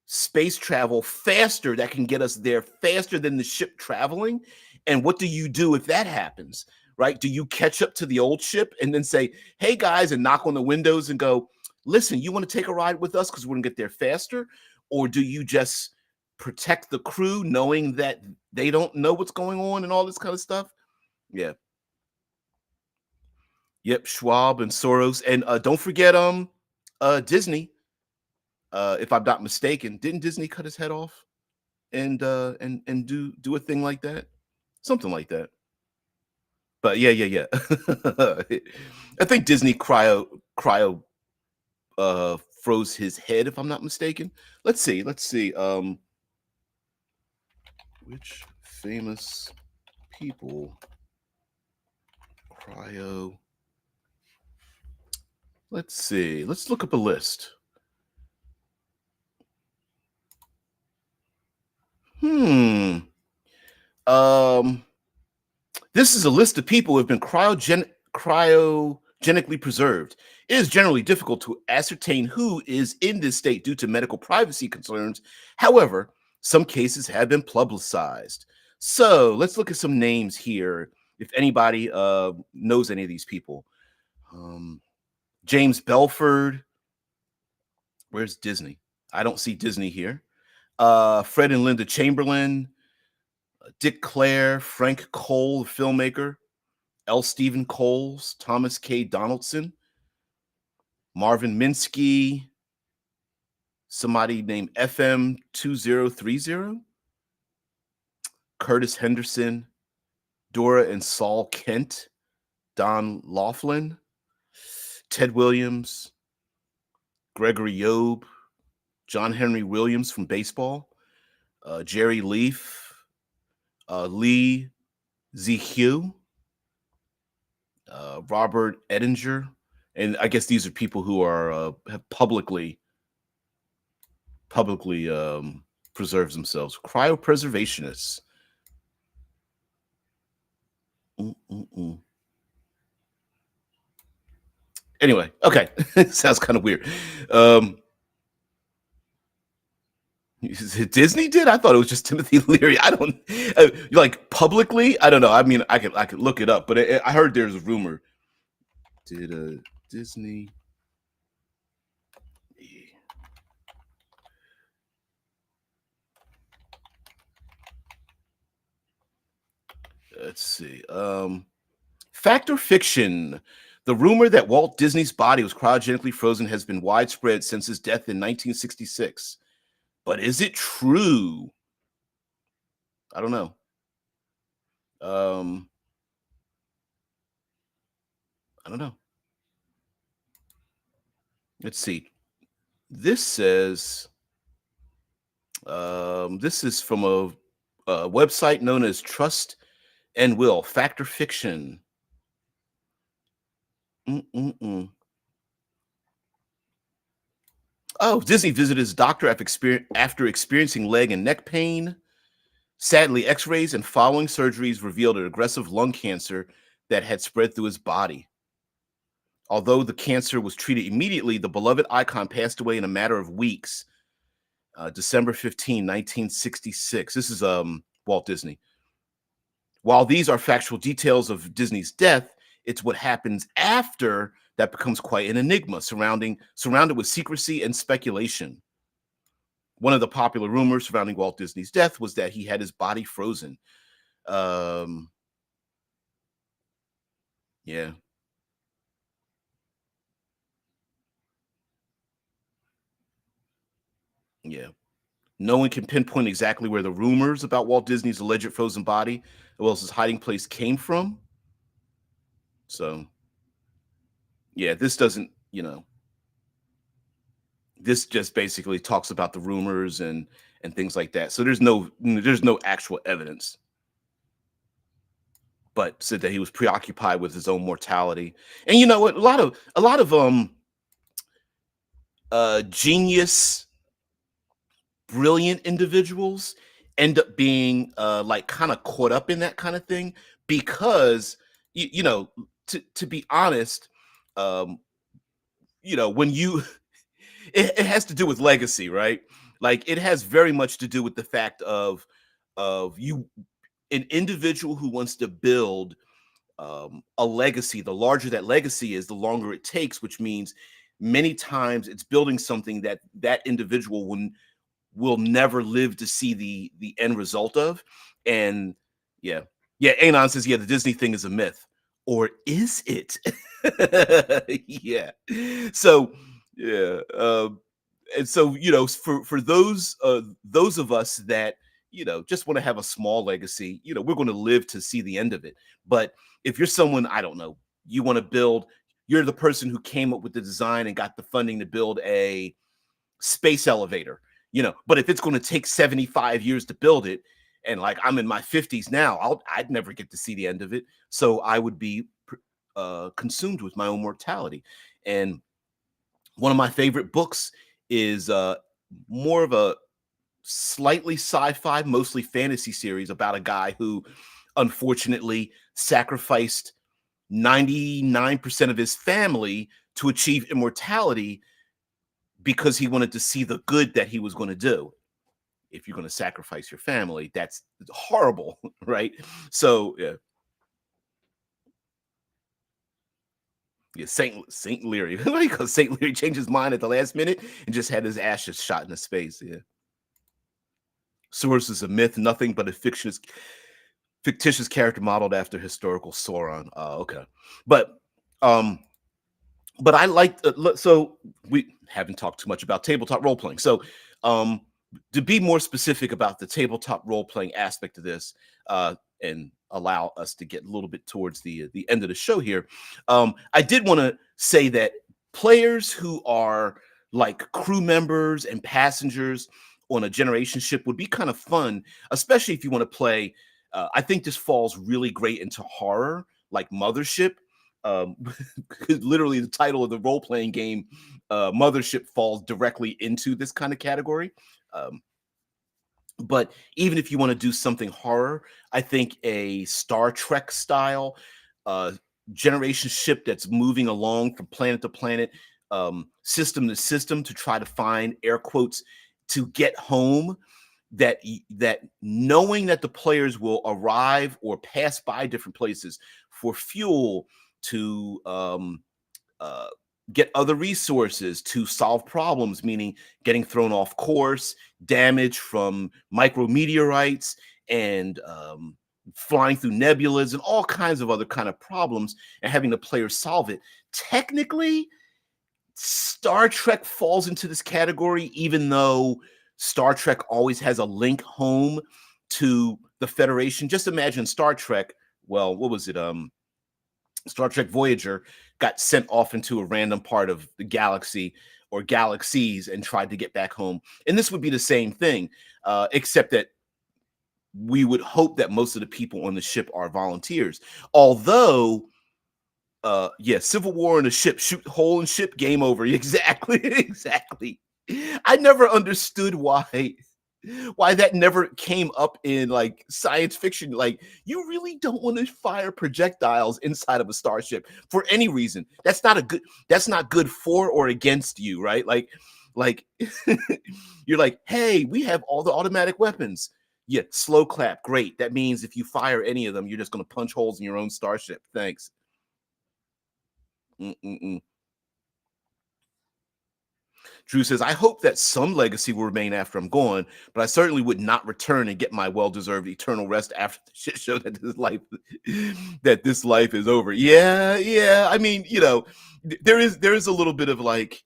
space travel faster, that can get us there faster than the ship traveling. And what do you do if that happens? Right? Do you catch up to the old ship and then say, hey guys, and knock on the windows and go, listen, you want to take a ride with us because we're going to get there faster? Or do you just protect the crew knowing that they don't know what's going on and all this kind of stuff? Yeah. Yep. Schwab and Soros. And don't forget Disney. If I'm not mistaken, didn't Disney cut his head off and do a thing like that? Something like that. But yeah. I think Disney cryo froze his head, if I'm not mistaken. Let's see. Which famous people cryo? Let's see. Let's look up a list. Hmm. Um. This is a list of people who have been cryogenically preserved. It is generally difficult to ascertain who is in this state due to medical privacy concerns. However, some cases have been publicized. So let's look at some names here. If anybody knows any of these people, um, James Belford. Where's Disney? I don't see Disney here. Fred and Linda Chamberlain, Dick Clare, Frank Cole, filmmaker. L. Stephen Coles, Thomas K. Donaldson, Marvin Minsky, somebody named FM 2030, Curtis Henderson, Dora and Saul Kent, Don Laughlin, Ted Williams, Gregory Yobe, John Henry Williams from baseball, Jerry Leaf, Lee Zihue, Robert Edinger, and I guess these are people who are have publicly preserves themselves. Cryopreservationists. Mm-mm-mm. Anyway, okay, sounds kind of weird. Disney did? I thought it was just Timothy Leary. I don't like publicly. I don't know. I mean, I could look it up, but I heard there's a rumor. Did Disney? Let's see. Fact or fiction? The rumor that Walt Disney's body was cryogenically frozen has been widespread since his death in 1966. But is it true? I don't know. Um, I don't know. Let's see. This says this is from a website known as Trust and Will. Fact or fiction? Mm-mm-mm. Oh, Disney visited his doctor after experiencing leg and neck pain. Sadly, x-rays and following surgeries revealed an aggressive lung cancer that had spread through his body. Although the cancer was treated immediately, the beloved icon passed away in a matter of weeks. December 15, 1966. This is Walt Disney. While these are factual details of Disney's death, it's what happens after that becomes quite an enigma, surrounded with secrecy and speculation. One of the popular rumors surrounding Walt Disney's death was that he had his body frozen. Um, yeah, yeah. No one can pinpoint exactly where the rumors about Walt Disney's alleged frozen body, as well as his hiding place, came from. So, yeah, this doesn't, this just basically talks about the rumors and things like that. So there's no actual evidence, but said that he was preoccupied with his own mortality. And you know what? A lot of genius, brilliant individuals end up being like kind of caught up in that kind of thing because to be honest, um, when you it has to do with legacy, right? Like it has very much to do with the fact of you an individual who wants to build a legacy. The larger that legacy is, the longer it takes, which means many times it's building something that that individual will never live to see the end result of. And yeah, yeah, Anon says, yeah, the Disney thing is a myth. Or is it? Yeah. So yeah. And so, for those of us that, just want to have a small legacy, we're going to live to see the end of it. But if you're someone, I don't know, you want to build, you're the person who came up with the design and got the funding to build a space elevator, but if it's going to take 75 years to build it, and like I'm in my 50s now. I'd never get to see the end of it, so I would be consumed with my own mortality. And one of my favorite books is more of a slightly sci-fi, mostly fantasy series about a guy who unfortunately sacrificed 99% of his family to achieve immortality because he wanted to see the good that he was going to do. If you're going to sacrifice your family, that's horrible, right? So yeah, yeah, Saint Leary. Because Saint Leary changed his mind at the last minute and just had his ashes shot into space. Yeah. Source is a myth, nothing but a fictitious character modeled after historical Sauron. Okay, but um, but I like so we haven't talked too much about tabletop role playing. So um, to be more specific about the tabletop role playing aspect of this, and allow us to get a little bit towards the end of the show here, I did want to say that players who are like crew members and passengers on a generation ship would be kind of fun, especially if you want to play. I think this falls really great into horror, like Mothership. Um, literally, the title of the role playing game, Mothership, falls directly into this kind of category. Um, but even if you want to do something horror, I think a Star Trek style uh, generation ship that's moving along from planet to planet, system to system to try to find air quotes to get home. That knowing that the players will arrive or pass by different places for fuel to uh, get other resources to solve problems, meaning getting thrown off course, damage from micrometeorites, and flying through nebulas and all kinds of other kind of problems, and having the players solve it. Technically, Star Trek falls into this category, even though Star Trek always has a link home to the Federation. Just imagine Star Trek. Well, what was it? Star Trek Voyager got sent off into a random part of the galaxy or galaxies and tried to get back home. And this would be the same thing, except that we would hope that most of the people on the ship are volunteers. Although, yeah, Civil War on a ship, shoot hole in ship, game over. Exactly, exactly. I never understood why that never came up in like science fiction. Like, you really don't want to fire projectiles inside of a starship for any reason. That's not good for or against you, right? Like you're like, hey, we have all the automatic weapons. Yeah, slow clap, great. That means if you fire any of them, you're just going to punch holes in your own starship. Thanks. Mm-mm-mm. Drew says, I hope that some legacy will remain after I'm gone, but I certainly would not return and get my well-deserved eternal rest after the shit show that this life is over. Yeah, yeah. I mean, there is a little bit of like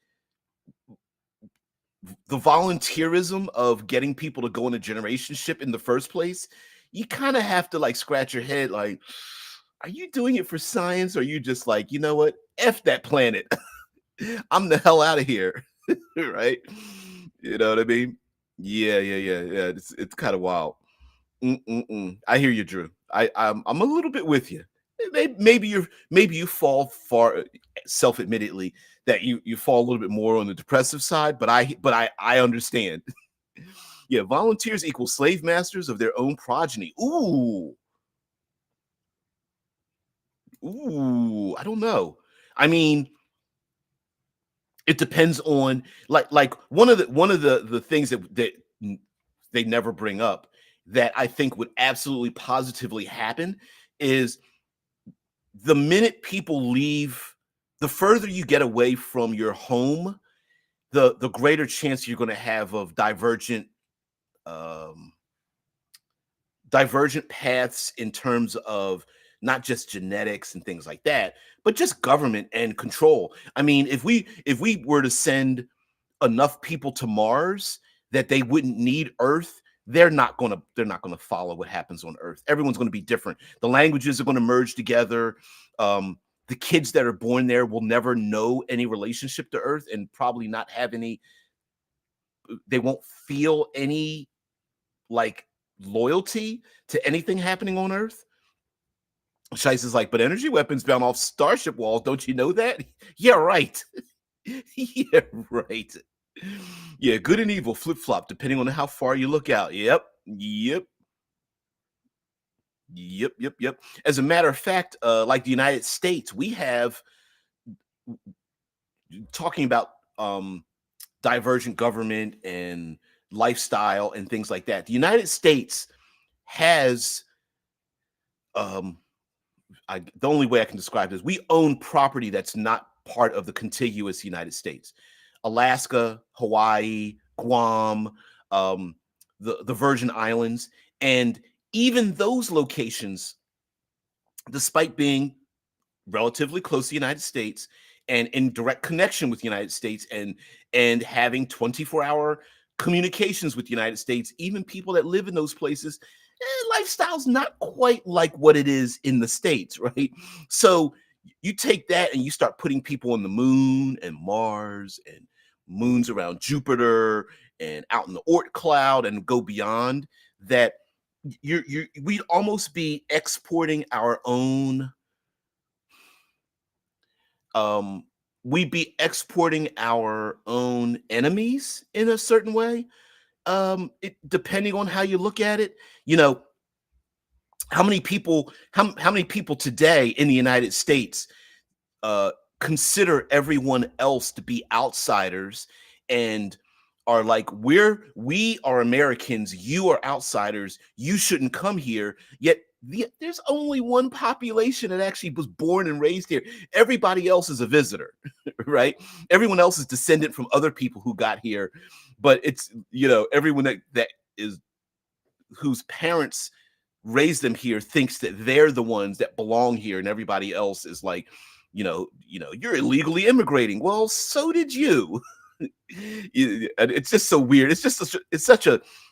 the volunteerism of getting people to go on a generation ship in the first place. You kind of have to like scratch your head, like, are you doing it for science? Or are you just like, you know what? F that planet. I'm the hell out of here. Right? You know what I mean? Yeah, yeah, yeah, yeah. It's kind of wild. Mm-mm-mm. I hear you, Drew. I'm a little bit with you. Maybe you fall far, self-admittedly, that you fall a little bit more on the depressive side, but I understand. Yeah, volunteers equal slave masters of their own progeny. Ooh, I don't know. I mean, it depends on like one of the things that they never bring up that I think would absolutely positively happen is the minute people leave, the further you get away from your home, the greater chance you're going to have of um, divergent paths in terms of not just genetics and things like that, but just government and control. I mean, if we were to send enough people to Mars that they wouldn't need Earth, they're not gonna follow what happens on Earth. Everyone's gonna be different. The languages are gonna merge together. The kids that are born there will never know any relationship to Earth and probably not have any. They won't feel any like loyalty to anything happening on Earth. Shice is like, but energy weapons bound off starship walls. Don't you know that? Yeah, right. Yeah, right. Yeah, good and evil flip flop depending on how far you look out. Yep, yep, yep. As a matter of fact, like the United States, we have talking about divergent government and lifestyle and things like that. The United States has the only way I can describe this, we own property that's not part of the contiguous United States. Alaska, Hawaii, Guam, um, the Virgin Islands, and even those locations, despite being relatively close to the United States and in direct connection with the United States and having 24-hour communications with the United States, even people that live in those places, lifestyle's not quite like what it is in the States, right? So you take that and you start putting people on the moon and Mars and moons around Jupiter and out in the Oort cloud and go beyond that. We'd almost be exporting our own um, we'd be exporting our own enemies in a certain way. Depending on how you look at it, you know, how many people today in the United States uh, consider everyone else to be outsiders and are like we are Americans, you are outsiders, you shouldn't come here. Yet there's only one population that actually was born and raised here. Everybody else is a visitor, right? Everyone else is descendant from other people who got here, but it's everyone that is whose parents raised them here thinks that they're the ones that belong here, and everybody else is like, you're illegally immigrating. Well, so did you. And it's just so weird. It's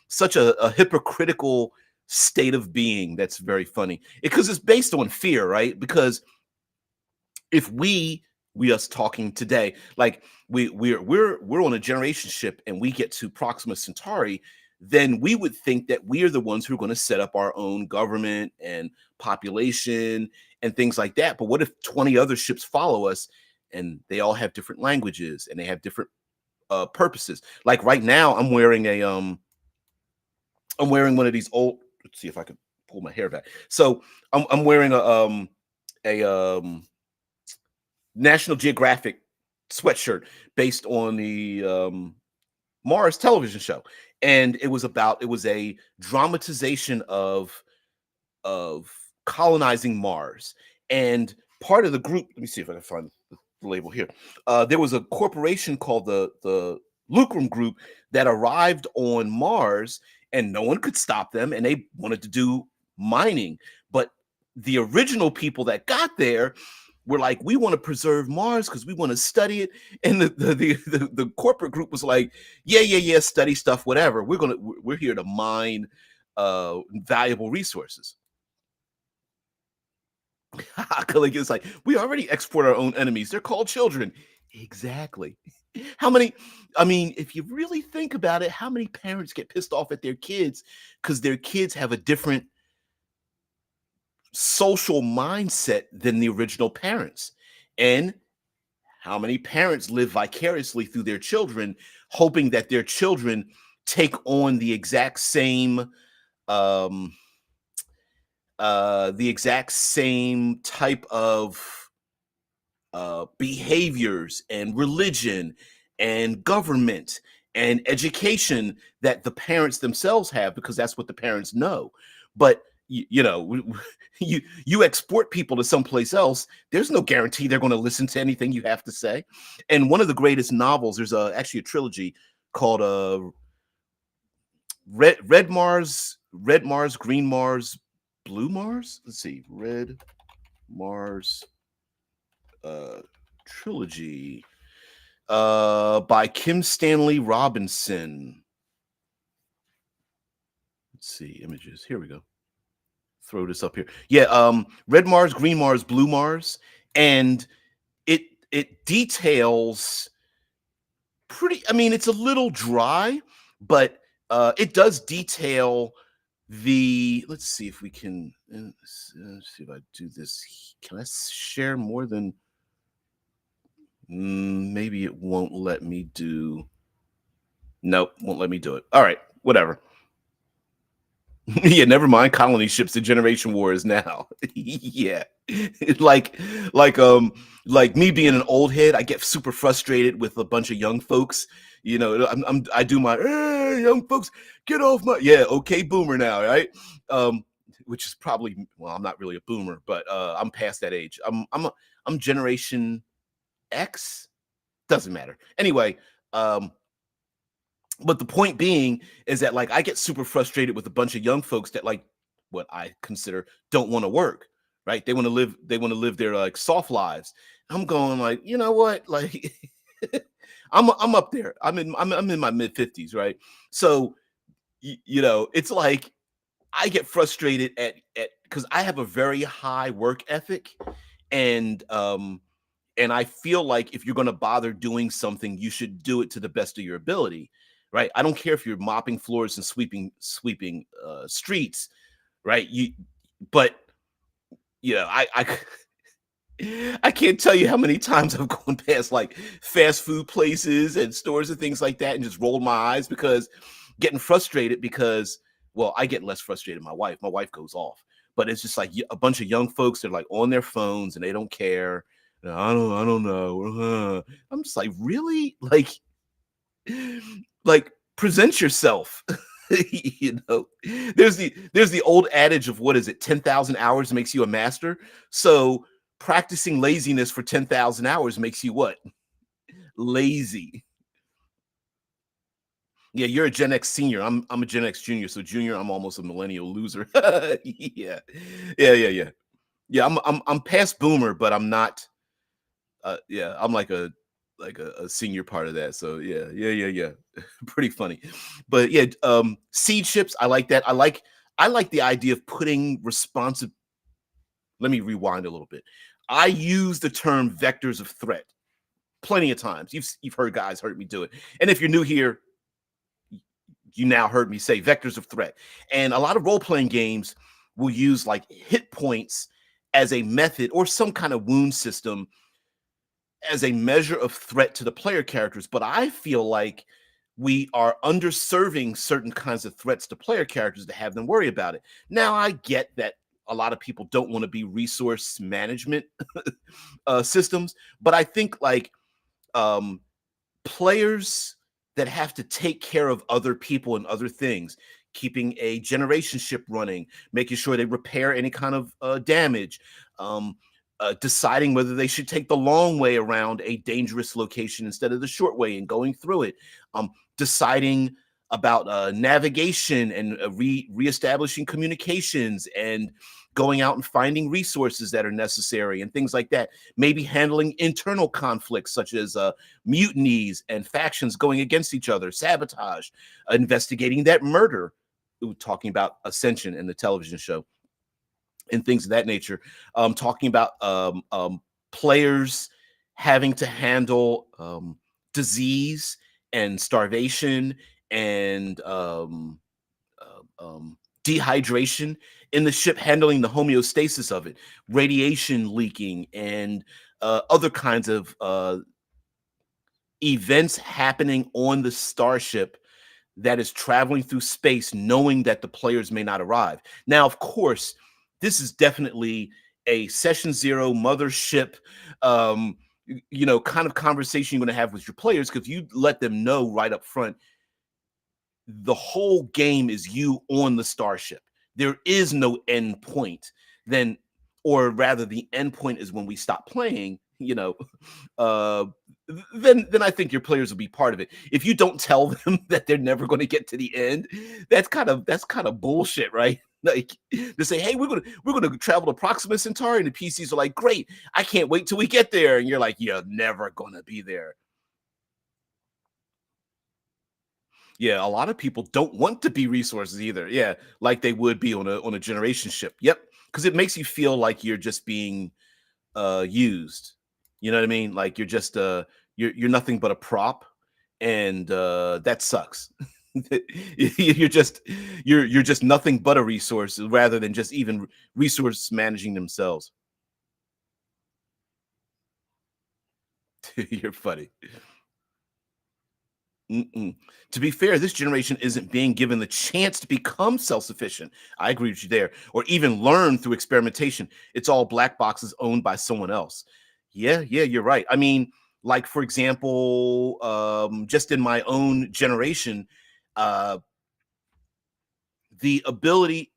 such a hypocritical state of being that's very funny because it's based on fear, right? Because if we us talking today, like we're on a generation ship and we get to Proxima Centauri, then we would think that we are the ones who are going to set up our own government and population and things like that. But what if 20 other ships follow us and they all have different languages and they have different purposes? Like right now, I'm wearing one of these old. Let's see if I can pull my hair back. So I'm wearing a National Geographic sweatshirt based on the Mars television show, and it was a dramatization of colonizing Mars. And part of the group, let me see if I can find the label here. There was a corporation called the Lucrum Group that arrived on Mars, and no one could stop them, and they wanted to do mining. But the original people that got there were like, we want to preserve Mars because we want to study it. And the corporate group was like, yeah, study stuff, whatever. We're here to mine valuable resources. Like, it's like, we already export our own enemies. They're called children. Exactly. I mean, if you really think about it, how many parents get pissed off at their kids because their kids have a different social mindset than the original parents? And how many parents live vicariously through their children, hoping that their children take on um, the exact same type of behaviors and religion and government and education that the parents themselves have, because that's what the parents know. But you export people to someplace else, there's no guarantee they're going to listen to anything you have to say. And one of the greatest novels, there's actually a trilogy called Red Mars, Green Mars, Blue Mars. Let's see, Red Mars trilogy by Kim Stanley Robinson. Let's see, images. Here we go. Throw this up here. Yeah, Red Mars, Green Mars, Blue Mars, and it details pretty. I mean, it's a little dry, but it does detail The let's see if we can let's see if I do this. Can I share more than maybe it won't let me do. Nope, won't let me do it. All right, whatever. Yeah, never mind. Colony ships. The generation war is now. Yeah, like, like, um, like me being an old head, I get super frustrated with a bunch of young folks. I do my young folks get off my okay boomer now, right? Um, which is probably well, I'm not really a boomer, but I'm past that age. I'm generation X. Doesn't matter. Anyway, but the point being is that like I get super frustrated with a bunch of young folks that like what I consider don't want to work, right? They want to live their like soft lives. I'm going like, you know what? Like I'm up there. I'm in my mid 50s, right? So it's like I get frustrated at because I have a very high work ethic and I feel like if you're going to bother doing something, you should do it to the best of your ability, right? I don't care if you're mopping floors and sweeping streets, right? But I I can't tell you how many times I've gone past like fast food places and stores and things like that and just rolled my eyes because getting frustrated because well, I get less frustrated than my wife. My wife goes off. But it's just like a bunch of young folks that are like on their phones and they don't care. I don't know. I'm just like, really? Like present yourself. you know, there's the old adage of what is it, 10,000 hours makes you a master. So practicing laziness for 10,000 hours makes you what? Lazy. Yeah, you're a Gen X senior. I'm a Gen X junior. So junior, I'm almost a millennial loser. Yeah. Yeah. Yeah, I'm past boomer, but I'm not yeah, I'm like a senior part of that. So yeah. Pretty funny. But yeah, seed ships, I like that. I like the idea of putting responsive let me rewind a little bit. I use the term vectors of threat plenty of times. You've heard guys heard me do it. And if you're new here, you now heard me say vectors of threat. And a lot of role-playing games will use like hit points as a method or some kind of wound system as a measure of threat to the player characters, but I feel like we are underserving certain kinds of threats to player characters to have them worry about it. Now, I get that a lot of people don't want to be resource management systems, but I think like um, players that have to take care of other people and other things, keeping a generation ship running, making sure they repair any kind of damage, um, deciding whether they should take the long way around a dangerous location instead of the short way and going through it, deciding about navigation and reestablishing communications and going out and finding resources that are necessary and things like that. Maybe handling internal conflicts such as mutinies and factions going against each other, sabotage, investigating that murder. Ooh, talking about Ascension and the television show and things of that nature. Talking about players having to handle disease and starvation and dehydration in the ship, handling the homeostasis of it, radiation leaking, and other kinds of events happening on the starship that is traveling through space, knowing that the players may not arrive. Now, of course, this is definitely a session zero mothership, kind of conversation you're going to have with your players because you let them know right up front the whole game is you on the starship. There is no end point. Then, or rather, the end point is when we stop playing. Uh, then I think your players will be part of it. If you don't tell them that they're never going to get to the end, that's kind of bullshit, right? Like to say, hey, we're gonna travel to Proxima Centauri, and the PCs are like, great, I can't wait till we get there, and you're like, you're never gonna be there. Yeah, a lot of people don't want to be resources either. Yeah, like they would be on a generation ship. Yep, because it makes you feel like you're just being used. You know what I mean? Like you're just you're nothing but a prop, and that sucks. You're just you're just nothing but a resource rather than just even resource managing themselves. You're funny. Mm-mm. To be fair, this generation isn't being given the chance to become self-sufficient. I agree with you there, or even learn through experimentation. It's all black boxes owned by someone else. Yeah, yeah, you're right. I mean, like for example, just in my own generation, uh, the ability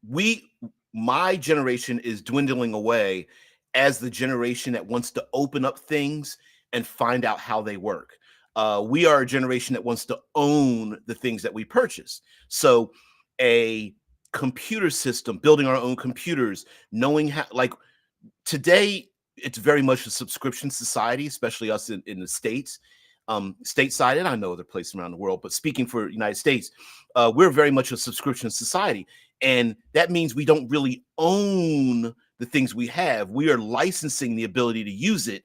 we my generation is dwindling away as the generation that wants to open up things and find out how they work. We are a generation that wants to own the things that we purchase. So, a computer system, building our own computers, knowing how, like today, it's very much a subscription society, especially us in the states, stateside, and I know other places around the world. But speaking for United States, we're very much a subscription society, and that means we don't really own the things we have. We are licensing the ability to use it,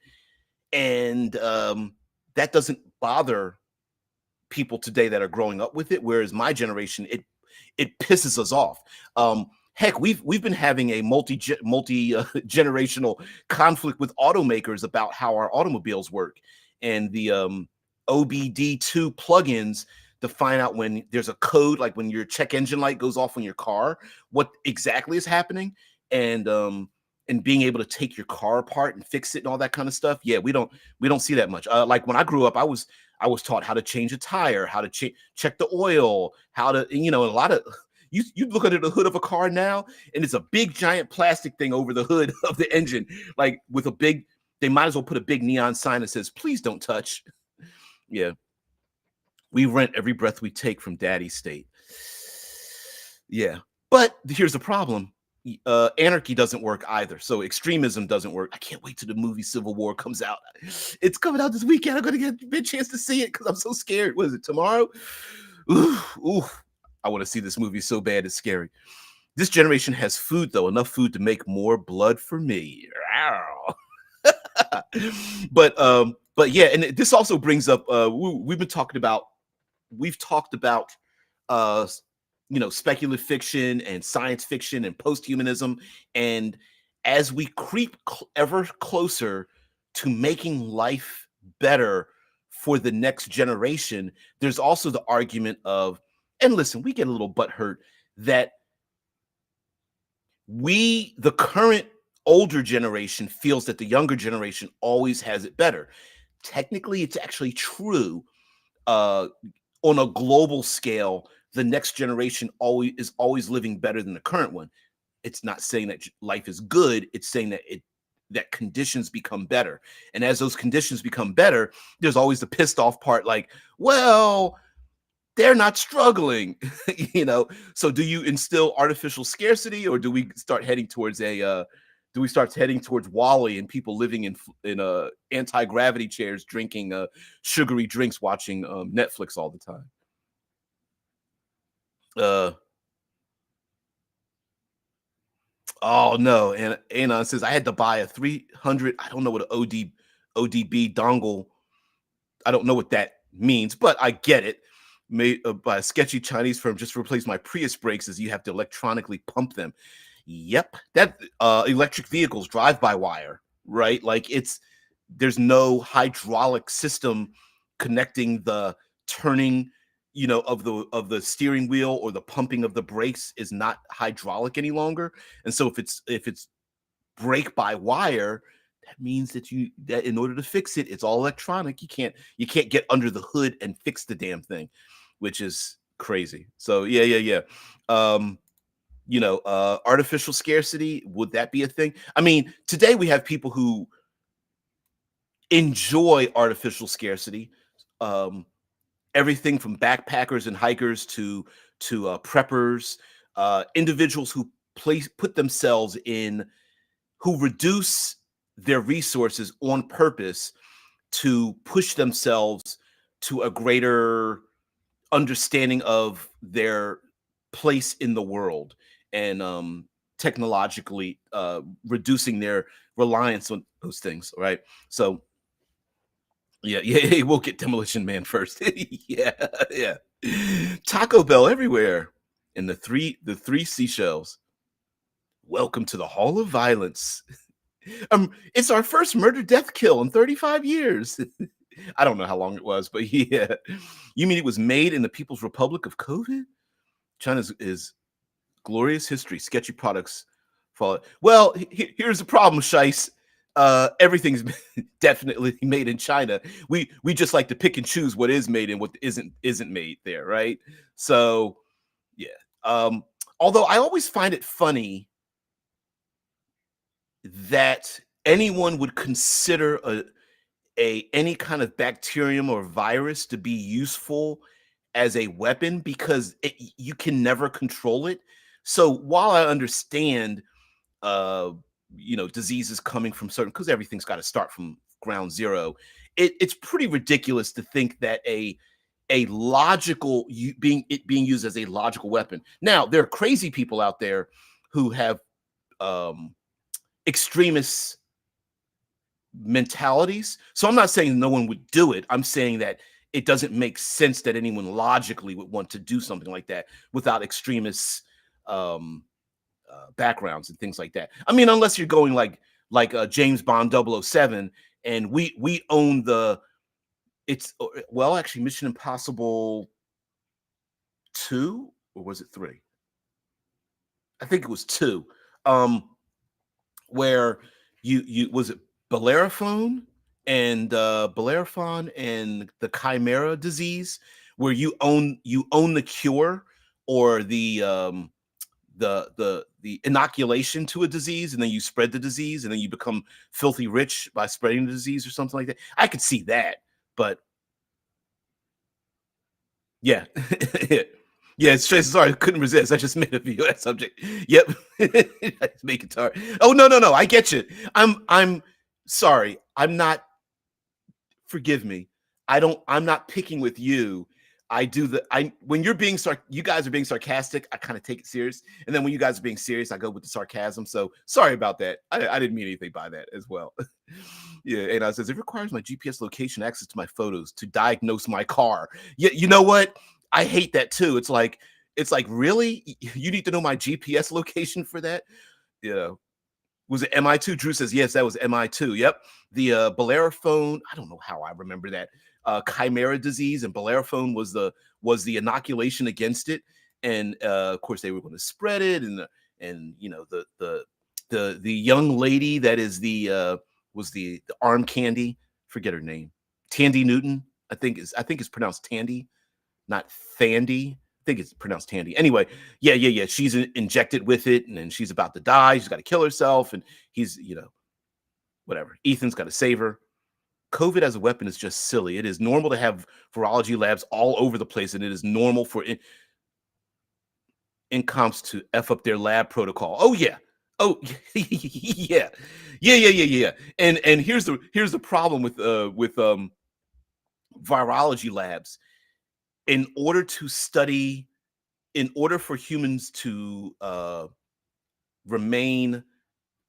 and that doesn't bother people today that are growing up with it. Whereas my generation, it pisses us off. Heck, we've been having a multi generational conflict with automakers about how our automobiles work, and the OBD2 plugins to find out when there's a code, like when your check engine light goes off on your car, what exactly is happening, and being able to take your car apart and fix it and all that kind of stuff. Yeah, we don't see that much. Like when I grew up, I was taught how to change a tire, how to check the oil, how to, a lot of you look under the hood of a car now, and it's a big giant plastic thing over the hood of the engine, like with a big. They might as well put a big neon sign that says "Please don't touch." Yeah, we rent every breath we take from Daddy State. Yeah, but here's the problem. Anarchy doesn't work either. So extremism doesn't work. I can't wait till the movie Civil War comes out. It's coming out this weekend. I'm gonna get a big chance to see it because I'm so scared. What is it, tomorrow? Ooh, ooh. I want to see this movie so bad it's scary. This generation has food though, enough food to make more blood for me. But yeah, and this also brings up we've been talking about we've talked about uh speculative fiction and science fiction and posthumanism, and as we creep ever closer to making life better for the next generation, there's also the argument of, and listen, we get a little butthurt that the current older generation feels that the younger generation always has it better. Technically it's actually true. uh on a global scale, the next generation always living better than the current one. It's not saying that life is good. It's saying that conditions become better. And as those conditions become better, there's always the pissed off part, like, well, they're not struggling, you know. So do you instill artificial scarcity, or do we start heading towards Wally and people living in anti-gravity chairs, drinking sugary drinks, watching Netflix all the time? Uh, oh no, and Anon says I had to buy a 300. I don't know what an ODB dongle. I don't know what that means, but I get it. Made by a sketchy Chinese firm just to replace my Prius brakes, as you have to electronically pump them. Yep, that electric vehicles drive by wire, right? Like there's no hydraulic system connecting the turning, of the steering wheel, or the pumping of the brakes is not hydraulic any longer. And so if it's brake by wire, that means that in order to fix it, it's all electronic. You can't get under the hood and fix the damn thing, which is crazy. So yeah, yeah, yeah. Um, artificial scarcity, would that be a thing? I mean, today we have people who enjoy artificial scarcity. Um, Everything from backpackers and hikers to preppers, individuals who put themselves in, who reduce their resources on purpose to push themselves to a greater understanding of their place in the world, and technologically reducing their reliance on those things, right? So yeah, yeah, we'll get Demolition Man first. Yeah, yeah. Taco Bell everywhere. And the three seashells. Welcome to the Hall of Violence. It's our first murder death kill in 35 years. I don't know how long it was, but yeah. You mean it was made in the People's Republic of COVID? China's is glorious history, sketchy products. Follow. Well, here's the problem, Shice. Everything's definitely made in China. We just like to pick and choose what is made and what isn't made there, right? So yeah. Um, Although I always find it funny that anyone would consider a any kind of bacterium or virus to be useful as a weapon because you can never control it. So while I understand uh diseases coming from certain, because everything's got to start from ground zero, it's pretty ridiculous to think that a logical being used as a logical weapon. Now there are crazy people out there who have um extremist mentalities. So I'm not saying no one would do it. I'm saying that it doesn't make sense that anyone logically would want to do something like that without extremist um, backgrounds and things like that. I mean, unless you're going like James Bond 007, and we own the well, actually Mission Impossible 2, or was it 3? I think it was 2. Um where you was it Bellerophon and the Chimera disease, where you own the cure or the inoculation to a disease, and then you spread the disease, and then you become filthy rich by spreading the disease or something like that. I could see that, but yeah. Yeah, it's just sorry, I couldn't resist. I just made a video on that subject. Yep. I just make it hard. Oh no, I get you. I'm sorry. I'm not, forgive me. I'm not picking with you. I do the I when you're being you guys are being sarcastic, I kind of take it serious. And then when you guys are being serious, I go with the sarcasm. So sorry about that. I didn't mean anything by that as well. Yeah, and I says it requires my GPS location access to my photos to diagnose my car. Yeah, you know what? I hate that too. It's like really? You need to know my GPS location for that? You know, was it MI2? Drew says, yes, that was MI2. Yep. The Bellerophone, I don't know how I remember that. Chimera disease, and Bellerophone was the inoculation against it. And of course they were going to spread it, and the young lady that is the was the arm candy, forget her name. Tandy Newton, I think it's pronounced Tandy, not Thandy. I think it's pronounced Tandy. Anyway, yeah. She's injected with it, and then she's about to die. She's got to kill herself, and he's, whatever. Ethan's got to save her. COVID as a weapon is just silly. It is normal to have virology labs all over the place, and it is normal for incomps to f up their lab protocol. Oh yeah. Oh yeah. Yeah. And here's the problem with virology labs. In order to study, in order for humans to remain,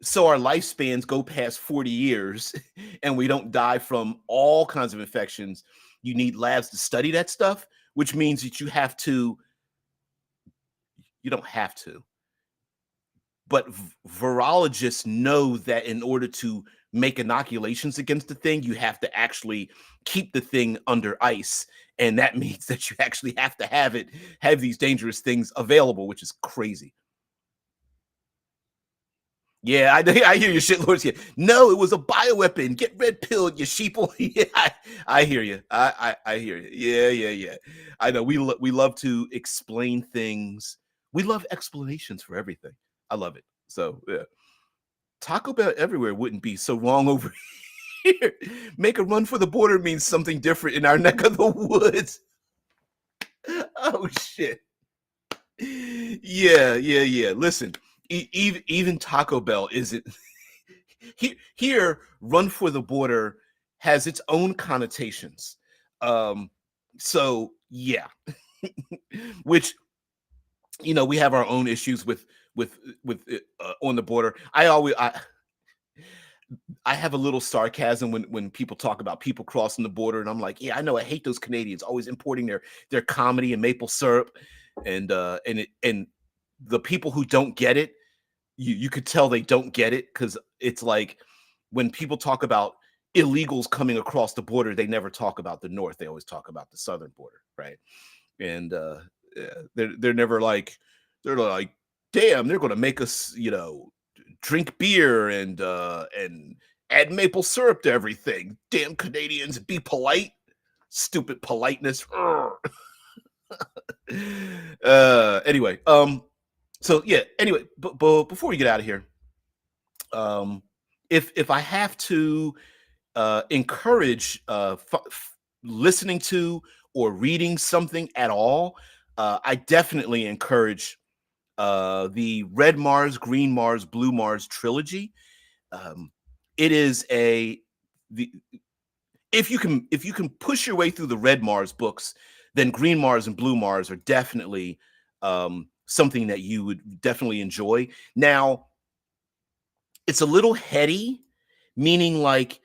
so our lifespans go past 40 years and we don't die from all kinds of infections, you need labs to study that stuff, which means that you don't have to, but virologists know that in order to make inoculations against the thing, you have to actually keep the thing under ice. And that means that you actually have to have these dangerous things available, which is crazy. Yeah, I hear you, shitlords. Yeah, no, it was a bioweapon. Get red pilled, you sheeple. Yeah, I hear you. I hear you. Yeah. I know we love to explain things. We love explanations for everything. I love it. So yeah, Taco Bell everywhere wouldn't be so wrong over here. Make a run for the border means something different in our neck of the woods. Oh shit. Yeah. Listen, even Taco Bell isn't here. Run for the border has its own connotations. Um, so yeah, which we have our own issues with on the border. I have a little sarcasm when people talk about people crossing the border, and I'm like, yeah, I know, I hate those Canadians always importing their comedy and maple syrup, and the people who don't get it, you could tell they don't get it, because it's like when people talk about illegals coming across the border, they never talk about the north. They always talk about the southern border, right? And yeah, they're never like, they're like, damn, they're gonna make us, drink beer and add maple syrup to everything. Damn Canadians, be polite. Stupid politeness. Anyway, so yeah, anyway, but before we get out of here, um if I have to encourage listening to or reading something at all, I definitely encourage the Red Mars, Green Mars, Blue Mars trilogy. Um, it is the if you can push your way through the Red Mars books, then Green Mars and Blue Mars are definitely something that you would definitely enjoy. Now, it's a little heady, meaning like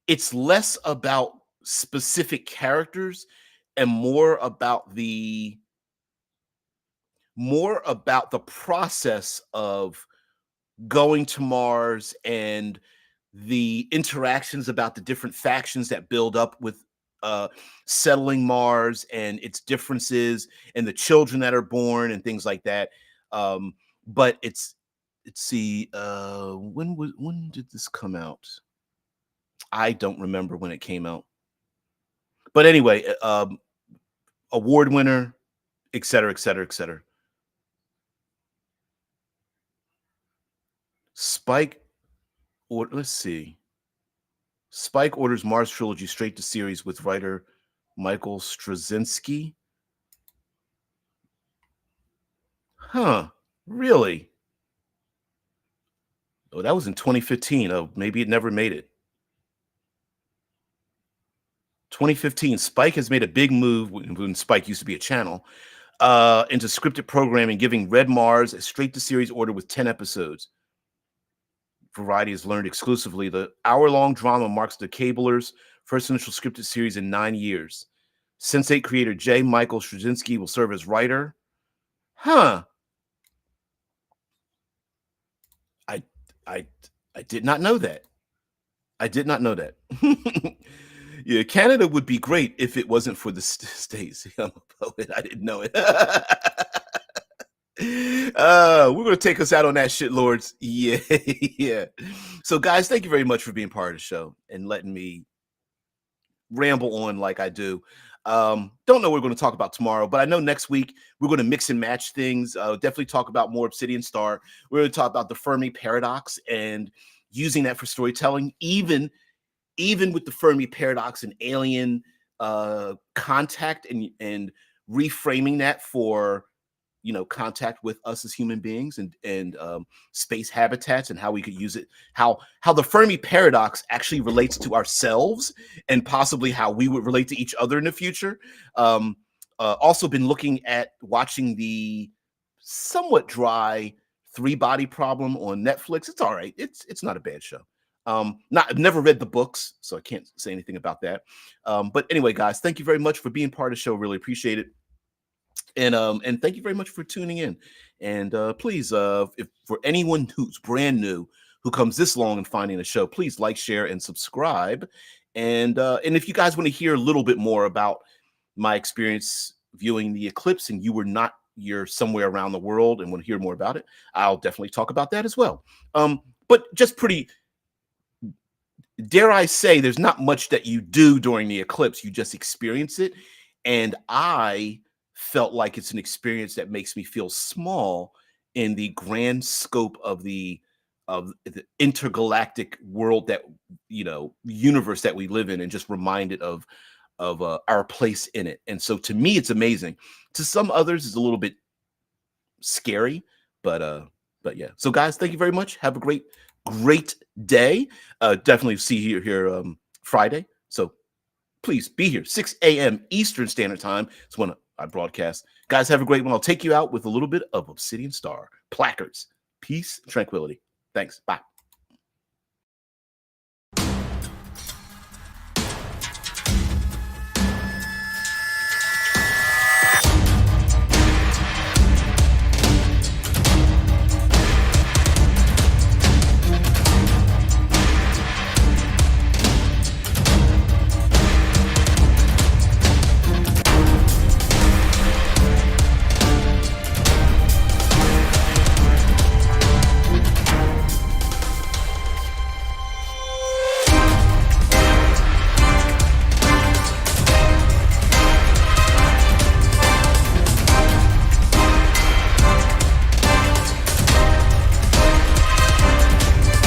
it's less about specific characters and more about the process of going to Mars and the interactions about the different factions that build up with uh settling Mars and its differences and the children that are born and things like that. But it's the when did this come out? I don't remember when it came out. But anyway, award winner, et cetera, et cetera, et cetera. Spike, or let's see. Spike orders Mars trilogy straight to series with writer Michael Straczynski. Huh? Really? Oh, that was in 2015. Oh, maybe it never made it. 2015. Spike has made a big move when Spike used to be a channel into scripted programming, giving Red Mars a straight to series order with 10 episodes. Variety has learned exclusively. The hour-long drama marks the Cabler's first initial scripted series in 9 years. Sense8 creator J. Michael Straczynski will serve as writer. Huh. I I I did not know that. I did not know that. Yeah, Canada would be great if it wasn't for the states. I'm a poet. I didn't know it. We're gonna take us out on that shit, lords. Yeah, yeah. So, guys, thank you very much for being part of the show and letting me ramble on like I do. Don't know what we're going to talk about tomorrow, but I know next week we're going to mix and match things. Definitely talk about more Obsidian Star. We're going to talk about the Fermi paradox and using that for storytelling, even with the Fermi paradox and alien contact and reframing that for contact with us as human beings and space habitats and how we could use it, how the Fermi paradox actually relates to ourselves and possibly how we would relate to each other in the future. Also been looking at watching the somewhat dry Three Body Problem on Netflix. It's all right. It's not a bad show. I've never read the books, so I can't say anything about that. But anyway, guys, thank you very much for being part of the show. Really appreciate it. And thank you very much for tuning in. And please, if for anyone who's brand new who comes this long and finding the show, please like, share, and subscribe. And if you guys want to hear a little bit more about my experience viewing the eclipse, and you're somewhere around the world and want to hear more about it, I'll definitely talk about that as well. But just pretty, dare I say, there's not much that you do during the eclipse. You just experience it. And I felt like it's an experience that makes me feel small in the grand scope of the intergalactic world, that universe that we live in, and just reminded of our place in it. And so to me, it's amazing. To some others, it's a little bit scary, but yeah. So guys, thank you very much. Have a great day. Definitely see you here Friday. So please be here 6 a.m. Eastern Standard Time. It's when I broadcast. Guys, have a great one. I'll take you out with a little bit of Obsidian Star placards. Peace, tranquility. Thanks. Bye.